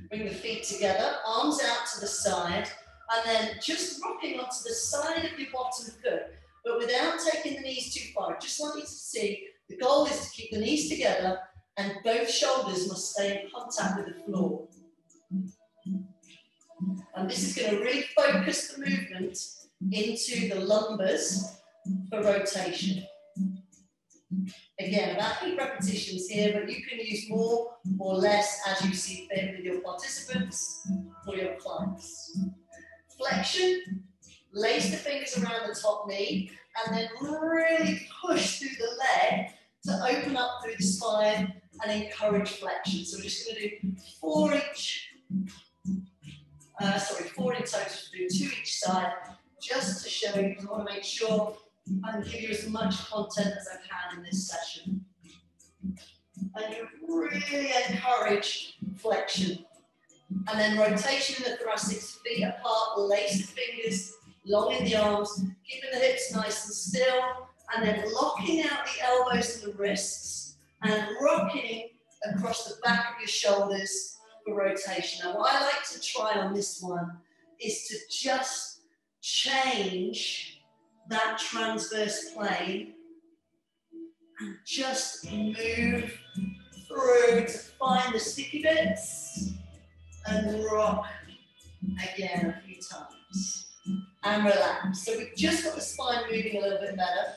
Bring the feet together, arms out to the side, and then just rocking onto the side of your bottom foot, but without taking the knees too far. Just want you to see the goal is to keep the knees together and both shoulders must stay in contact with the floor. And this is going to really focus the movement into the lumbers for rotation. Again, about 8 repetitions here, but you can use more or less as you see fit with your participants or your clients. Flexion, lace the fingers around the top knee, and then really push through the leg to open up through the spine and encourage flexion. So we're just going to do 4 in total, do 2 each side, just to show you, because I want to make sure I can give you as much content as I can in this session. And you really encourage flexion. And then rotation in the thoracic, feet apart, lace the fingers, long in the arms, keeping the hips nice and still, and then locking out the elbows and the wrists, and rocking across the back of your shoulders for rotation. Now, what I like to try on this one is to just change that transverse plane and just move through to find the sticky bits and rock again a few times and relax. So we've just got the spine moving a little bit better.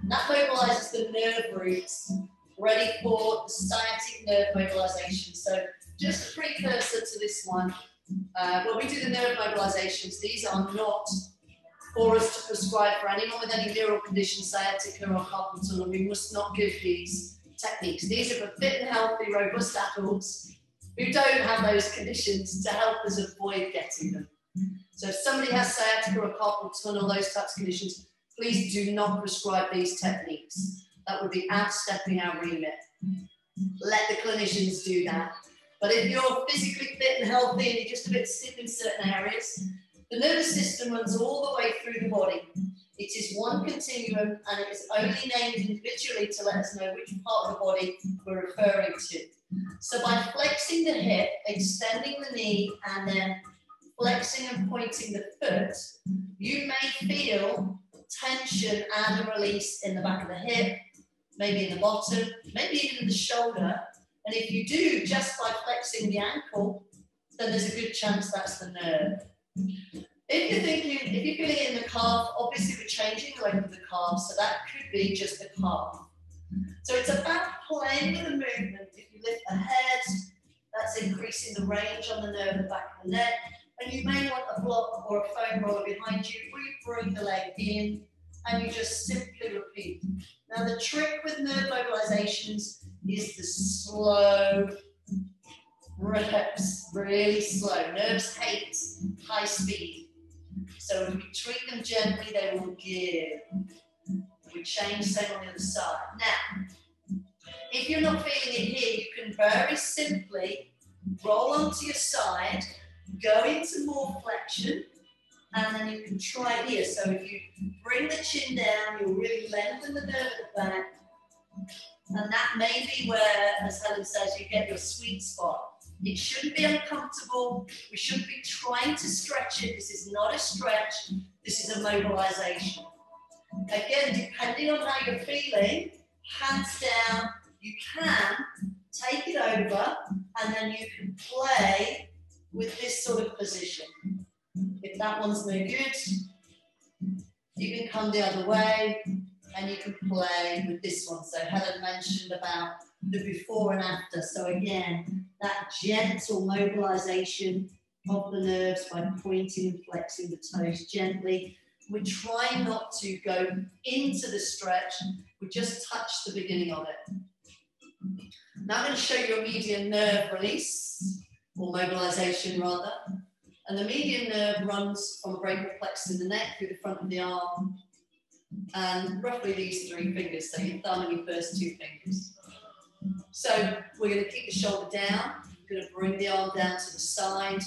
That mobilizes the nerve roots, ready for the sciatic nerve mobilization. So just a precursor to this one. When we do the nerve mobilizations, these are not for us to prescribe for anyone with any neural condition, sciatica or carpal tunnel. We must not give these techniques. These are for fit and healthy, robust adults who don't have those conditions to help us avoid getting them. So if somebody has sciatica or carpal tunnel, those types of conditions, please do not prescribe these techniques. That would be outstepping our remit. Let the clinicians do that. But if you're physically fit and healthy and you're just a bit stiff in certain areas, the nervous system runs all the way through the body. It is one continuum and it is only named individually to let us know which part of the body we're referring to. So by flexing the hip, extending the knee, and then flexing and pointing the foot, you may feel tension and a release in the back of the hip, maybe in the bottom, maybe even in the shoulder. And if you do, just by flexing the ankle, then there's a good chance that's the nerve. If you're thinking, if you're feeling it in the calf, obviously we're changing the length of the calf, so that could be just the calf. So it's about playing with the movement. If you lift the head, that's increasing the range on the nerve at the back of the neck. And you may want a block or a foam roller behind you, where you bring the leg in and you just simply repeat. Now the trick with nerve mobilizations is the slow reps, really slow. Nerves hate high speed. So if we treat them gently, they will give. We change, same on the other side. Now, if you're not feeling it here, you can very simply roll onto your side, go into more flexion, and then you can try it here. So if you bring the chin down, you'll really lengthen the nerve at the back. And that may be where, as Helen says, you get your sweet spot. It shouldn't be uncomfortable. We shouldn't be trying to stretch it. This is not a stretch. This is a mobilization. Again, depending on how you're feeling, hands down, you can take it over and then you can play with this sort of position. If that one's no good, you can come the other way and you can play with this one. So Helen mentioned about the before and after. So again, that gentle mobilization of the nerves by pointing and flexing the toes gently. We're trying not to go into the stretch, we just touch the beginning of it. Now I'm going to show you a median nerve release, or mobilization rather. And the median nerve runs from a brachial plexus in the neck through the front of the arm, and roughly these 3 fingers, so your thumb and your first 2 fingers. So we're going to keep the shoulder down, you're going to bring the arm down to the side,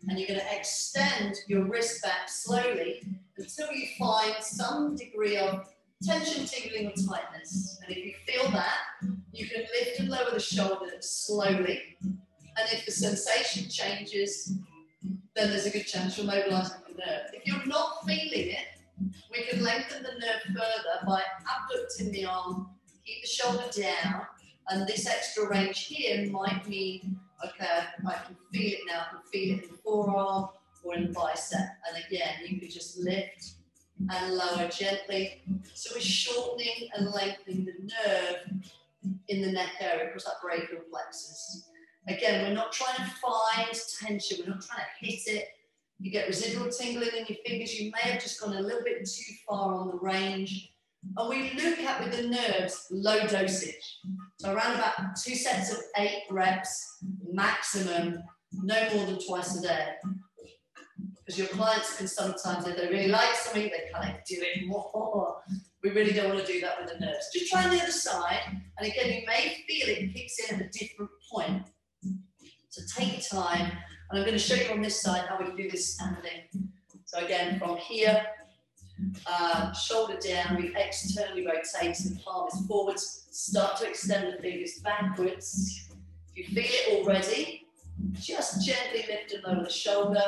and you're going to extend your wrist back slowly until you find some degree of tension, tingling, or tightness. And if you feel that, you can lift and lower the shoulder slowly. And if the sensation changes, then there's a good chance you're mobilizing the nerve. If you're not feeling it, we can lengthen the nerve further by abducting the arm, keep the shoulder down, and this extra range here might mean, okay, I can feel it now, I can feel it in the forearm or in the bicep. And again, you can just lift and lower gently. So we're shortening and lengthening the nerve in the neck area across that brachial plexus. Again, we're not trying to find tension, we're not trying to hit it. You get residual tingling in your fingers, you may have just gone a little bit too far on the range. And we look at, with the nerves, low dosage. So around about 2 sets of 8 reps, maximum, no more than twice a day. Because your clients can sometimes, if they really like something, they kind of do it more. We really don't want to do that with the nerves. Just try on the other side. And again, you may feel it kicks in at a different point. So take your time. And I'm going to show you on this side how we can do this standing. So again, from here, shoulder down, we externally rotate, the palm is forwards, start to extend the fingers backwards. If you feel it already, just gently lift and lower the shoulder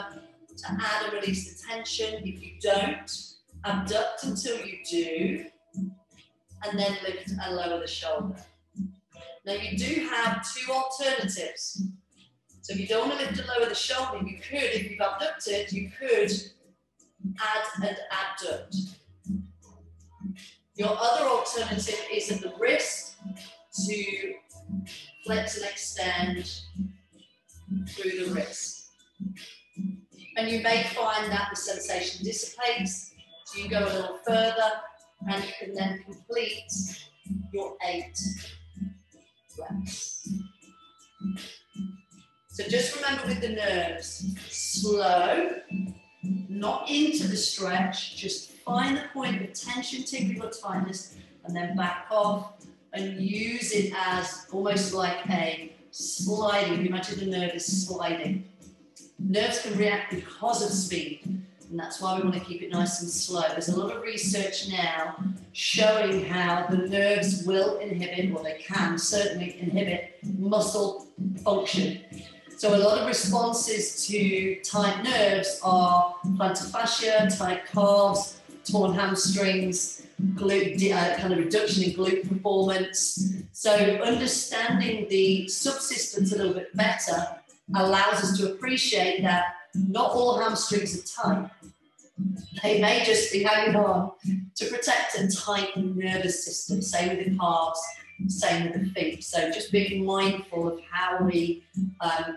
to add and release the tension. If you don't, abduct until you do, and then lift and lower the shoulder. Now you do have 2 alternatives. So if you don't want to lift and lower the shoulder, you could, if you've abducted, you could add and abduct. Your other alternative is at the wrist to flex and extend through the wrist. And you may find that the sensation dissipates, so you go a little further and you can then complete your 8 reps. So just remember with the nerves, slow, not into the stretch, just find the point of tension, tingling or tightness, and then back off and use it as almost like a sliding. Imagine the nerve is sliding. Nerves can react because of speed, and that's why we want to keep it nice and slow. There's a lot of research now showing how the nerves will inhibit, or they can certainly inhibit, muscle function. So a lot of responses to tight nerves are plantar fascia, tight calves, torn hamstrings, glute, kind of reduction in glute performance. So understanding the subsystems a little bit better allows us to appreciate that not all hamstrings are tight. They may just be hanging on to protect a tight nervous system. Same with the calves, same with the feet. So just being mindful of how we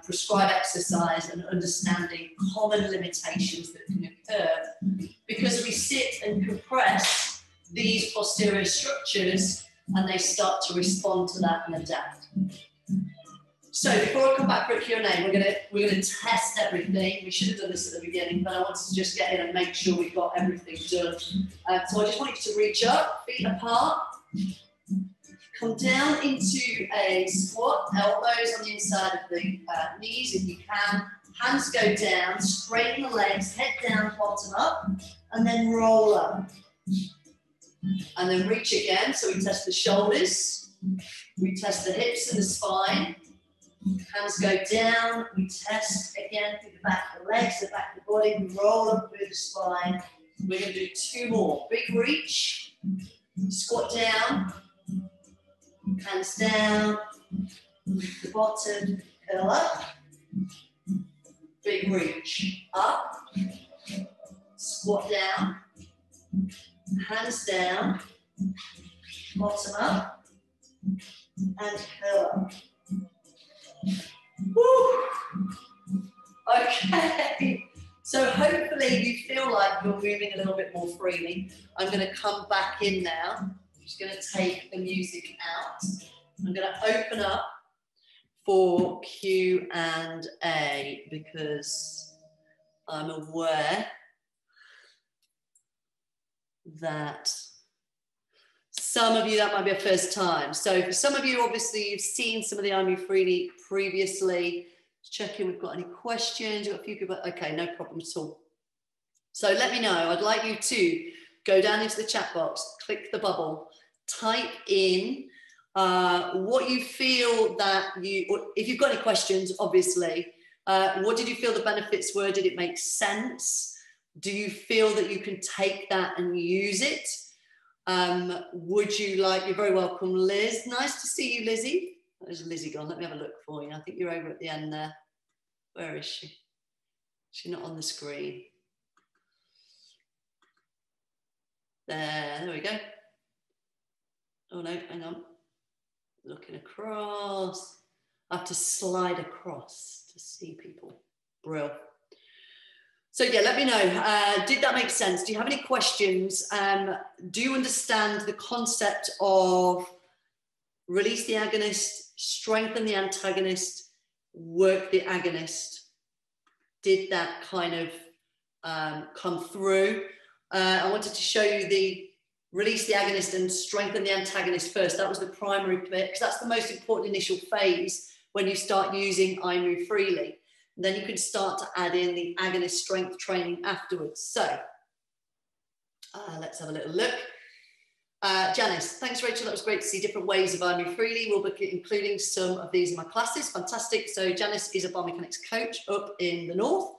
prescribe exercise and understanding common limitations that can occur because we sit and compress these posterior structures and they start to respond to that and adapt. So before I come back for a Q&A, we're gonna test everything. We should have done this at the beginning, but I wanted to just get in and make sure we've got everything done. So I just want you to reach up, feet apart, come down into a squat, elbows on the inside of the knees if you can. Hands go down, straighten the legs, head down, bottom up, and then roll up. And then reach again, so we test the shoulders, we test the hips and the spine. Hands go down, we test again through the back of the legs, the back of the body, we roll up through the spine. We're going to do 2 more. Big reach, squat down, hands down, the bottom, curl up, big reach, up, squat down, hands down, bottom up, and curl up. Woo. Okay, so hopefully you feel like you're moving a little bit more freely. I'm going to come back in now. I'm just going to take the music out. I'm going to open up for Q&A because I'm aware that some of you, that might be a first time. So for some of you, obviously, you've seen some of the I Move Freely previously. Let's check in, we've got any questions. We've got a few people, okay, no problem at all. So let me know. I'd like you to go down into the chat box, click the bubble, type in what you feel that if you've got any questions, obviously, what did you feel the benefits were? Did it make sense? Do you feel that you can take that and use it? Would you like, you're very welcome, Liz. Nice to see you, Lizzie. Where's Lizzie gone? Let me have a look for you. I think you're over at the end there. Where is she? She's not on the screen. There we go. Oh no, hang on. Looking across. I have to slide across to see people. Brill. So yeah, let me know. Did that make sense? Do you have any questions? Do you understand the concept of release the agonist, strengthen the antagonist, work the agonist? Did that kind of come through? I wanted to show you the release the agonist and strengthen the antagonist first. That was the primary bit, because that's the most important initial phase when you start using I Move Freely. And then you can start to add in the agonist strength training afterwards. So let's have a little look. Janice, thanks Rachel, that was great to see different ways of I Move Freely. We'll be including some of these in my classes, fantastic. So Janice is a biomechanics coach up in the north.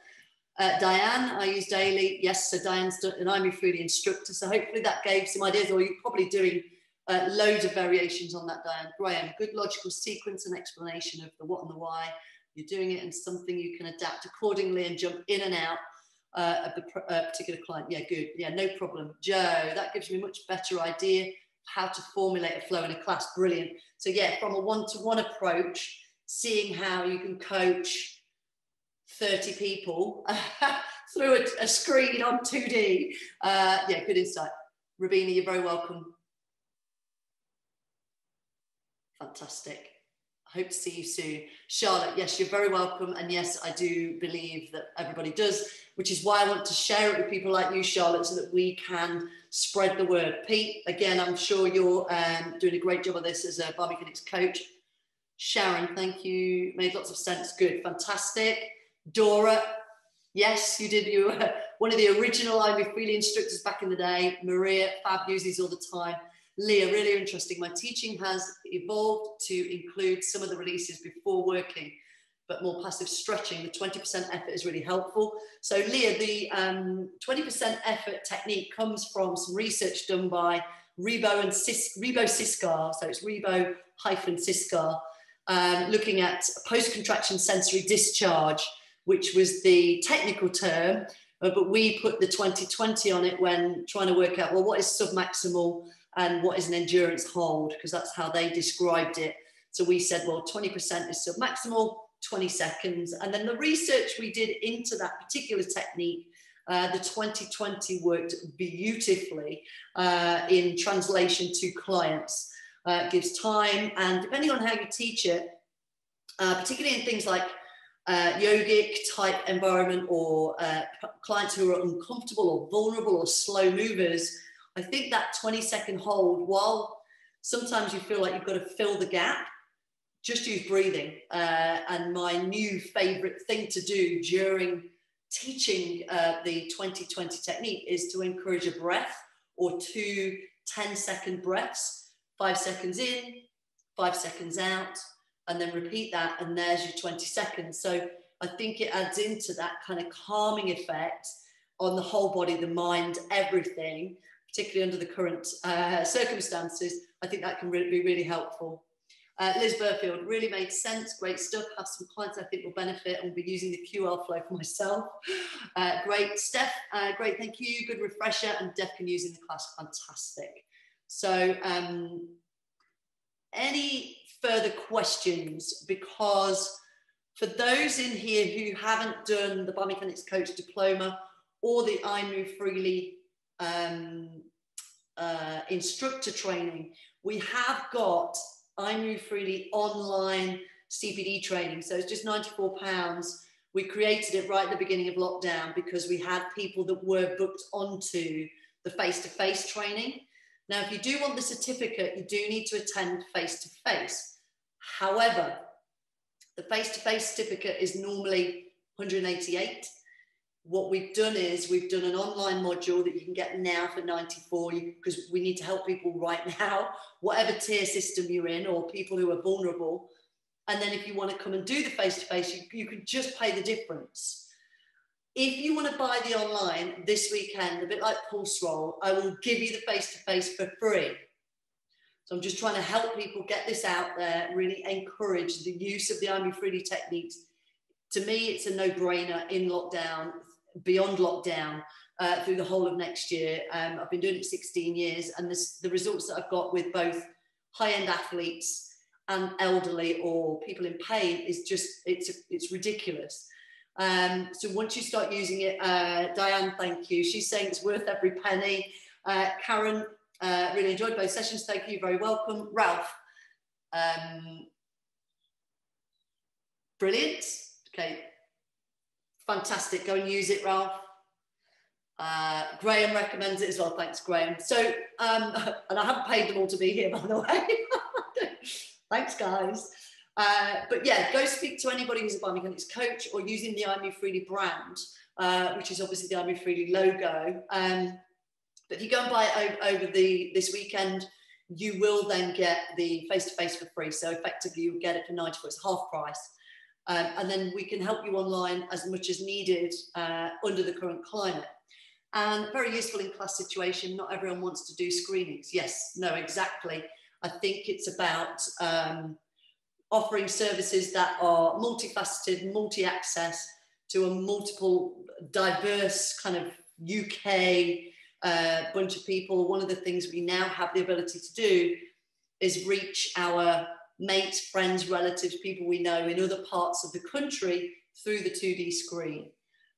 Diane, I use daily, yes, so Diane's an I Move Freely instructor, so hopefully that gave some ideas, or you're probably doing loads of variations on that, Diane. Graham, good logical sequence and explanation of the what and the why. You're doing it and something you can adapt accordingly and jump in and out of the particular client. Yeah, good. Yeah, no problem. Joe, that gives me a much better idea of how to formulate a flow in a class. Brilliant. So yeah, from a one-to-one approach, seeing how you can coach 30 people through a screen on 2D. Yeah, good insight. Rabina, you're very welcome. Fantastic. Hope to see you soon. Charlotte, yes, you're very welcome. And yes, I do believe that everybody does, which is why I want to share it with people like you, Charlotte, so that we can spread the word. Pete, again, I'm sure you're doing a great job of this as a biomechanics coach. Sharon, thank you. Made lots of sense. Good, fantastic. Dora, yes, you did. You were one of the original I Move Freely instructors back in the day. Maria, fab, uses all the time. Leah, really interesting. My teaching has evolved to include some of the releases before working, but more passive stretching. The 20% effort is really helpful. So Leah, the 20% effort technique comes from some research done by Rebo Siskar. So it's Rebo-Siskar, looking at post-contraction sensory discharge, which was the technical term but we put the 20-20 on it when trying to work out, well, what is submaximal and what is an endurance hold, because that's how they described it. So we said, well, 20% is submaximal, 20 seconds. And then the research we did into that particular technique, the 20-20 worked beautifully in translation to clients. It gives time, and depending on how you teach it, particularly in things like yogic type environment, or clients who are uncomfortable or vulnerable or slow movers, I think that 20-second hold, while sometimes you feel like you've got to fill the gap, just use breathing. And my new favorite thing to do during teaching the 20-20 technique is to encourage a breath or 2 10-second breaths, 5 seconds in, 5 seconds out, and then repeat that, and there's your 20 seconds. So I think it adds into that kind of calming effect on the whole body, the mind, everything, particularly under the current circumstances. I think that can be really helpful. Liz Burfield, really made sense, great stuff. Have some clients I think will benefit, and will be using the QR flow for myself. Great. Steph, great, thank you. Good refresher, and Def can use in the class, fantastic. So any further questions? Because for those in here who haven't done the Biomechanics Coach Diploma or the I Move Freely instructor training, we have got I Move Freely online CPD training. So it's just £94. We created it right at the beginning of lockdown because we had people that were booked onto the face-to-face training. Now, if you do want the certificate, you do need to attend face-to-face. However, the face-to-face certificate is normally 188. What we've done is we've done an online module that you can get now for 94, because we need to help people right now, whatever tier system you're in, or people who are vulnerable. And then if you want to come and do the face-to-face, you can just pay the difference. If you want to buy the online this weekend, a bit like Pulse Roll, I will give you the face-to-face for free. So I'm just trying to help people get this out there, really encourage the use of the I Move Freely techniques. To me, it's a no-brainer in lockdown, beyond lockdown, through the whole of next year. I've been doing it 16 years, and the results that I've got with both high-end athletes and elderly or people in pain is just, it's ridiculous. So once you start using it, Diane, thank you. She's saying it's worth every penny. Karen, really enjoyed both sessions. Thank you, very welcome. Ralph, brilliant. Okay, fantastic. Go and use it, Ralph. Graham recommends it as well. Thanks, Graham. So, and I haven't paid them all to be here, by the way. Thanks, guys. But yeah, go speak to anybody who's a biomechanics coach or using the I Move Freely brand, which is obviously the I Move Freely logo. But if you go and buy it over this weekend, you will then get the face-to-face for free. So effectively, you get it for 94, it's half price. And then we can help you online as much as needed under the current climate. And very useful in class situation. Not everyone wants to do screenings. Yes, no, exactly. I think it's about offering services that are multifaceted, multi-access to a multiple, diverse kind of UK bunch of people. One of the things we now have the ability to do is reach our mates, friends, relatives, people we know in other parts of the country through the 2D screen.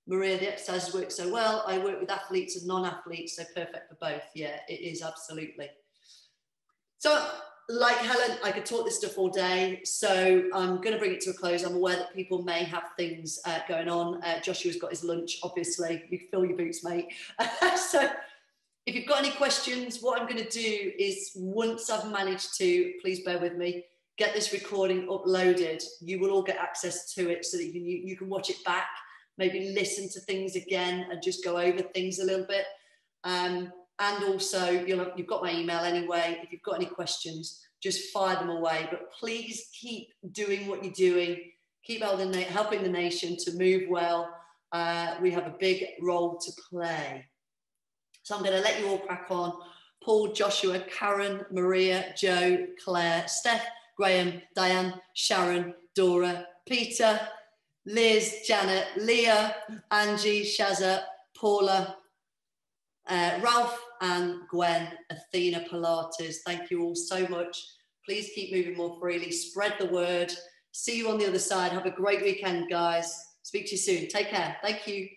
Maria, the exercises work so well. I work with athletes and non-athletes, so perfect for both. Yeah, it is, absolutely. So, like Helen, I could talk this stuff all day, so I'm going to bring it to a close. I'm aware that people may have things going on. Joshua's got his lunch, obviously. You can fill your boots, mate. So if you've got any questions, what I'm going to do is, once I've managed to, please bear with me, get this recording uploaded, you will all get access to it so that you can watch it back, maybe listen to things again and just go over things a little bit. And also, you've got my email anyway. If you've got any questions, just fire them away. But please keep doing what you're doing. Keep helping the nation to move well. We have a big role to play. So I'm going to let you all crack on. Paul, Joshua, Karen, Maria, Joe, Claire, Steph, Graham, Diane, Sharon, Dora, Peter, Liz, Janet, Leah, Angie, Shazza, Paula, Ralph and Gwen, Athena Pilates. Thank you all so much. Please keep moving more freely. Spread the word. See you on the other side. Have a great weekend, guys. Speak to you soon. Take care. Thank you.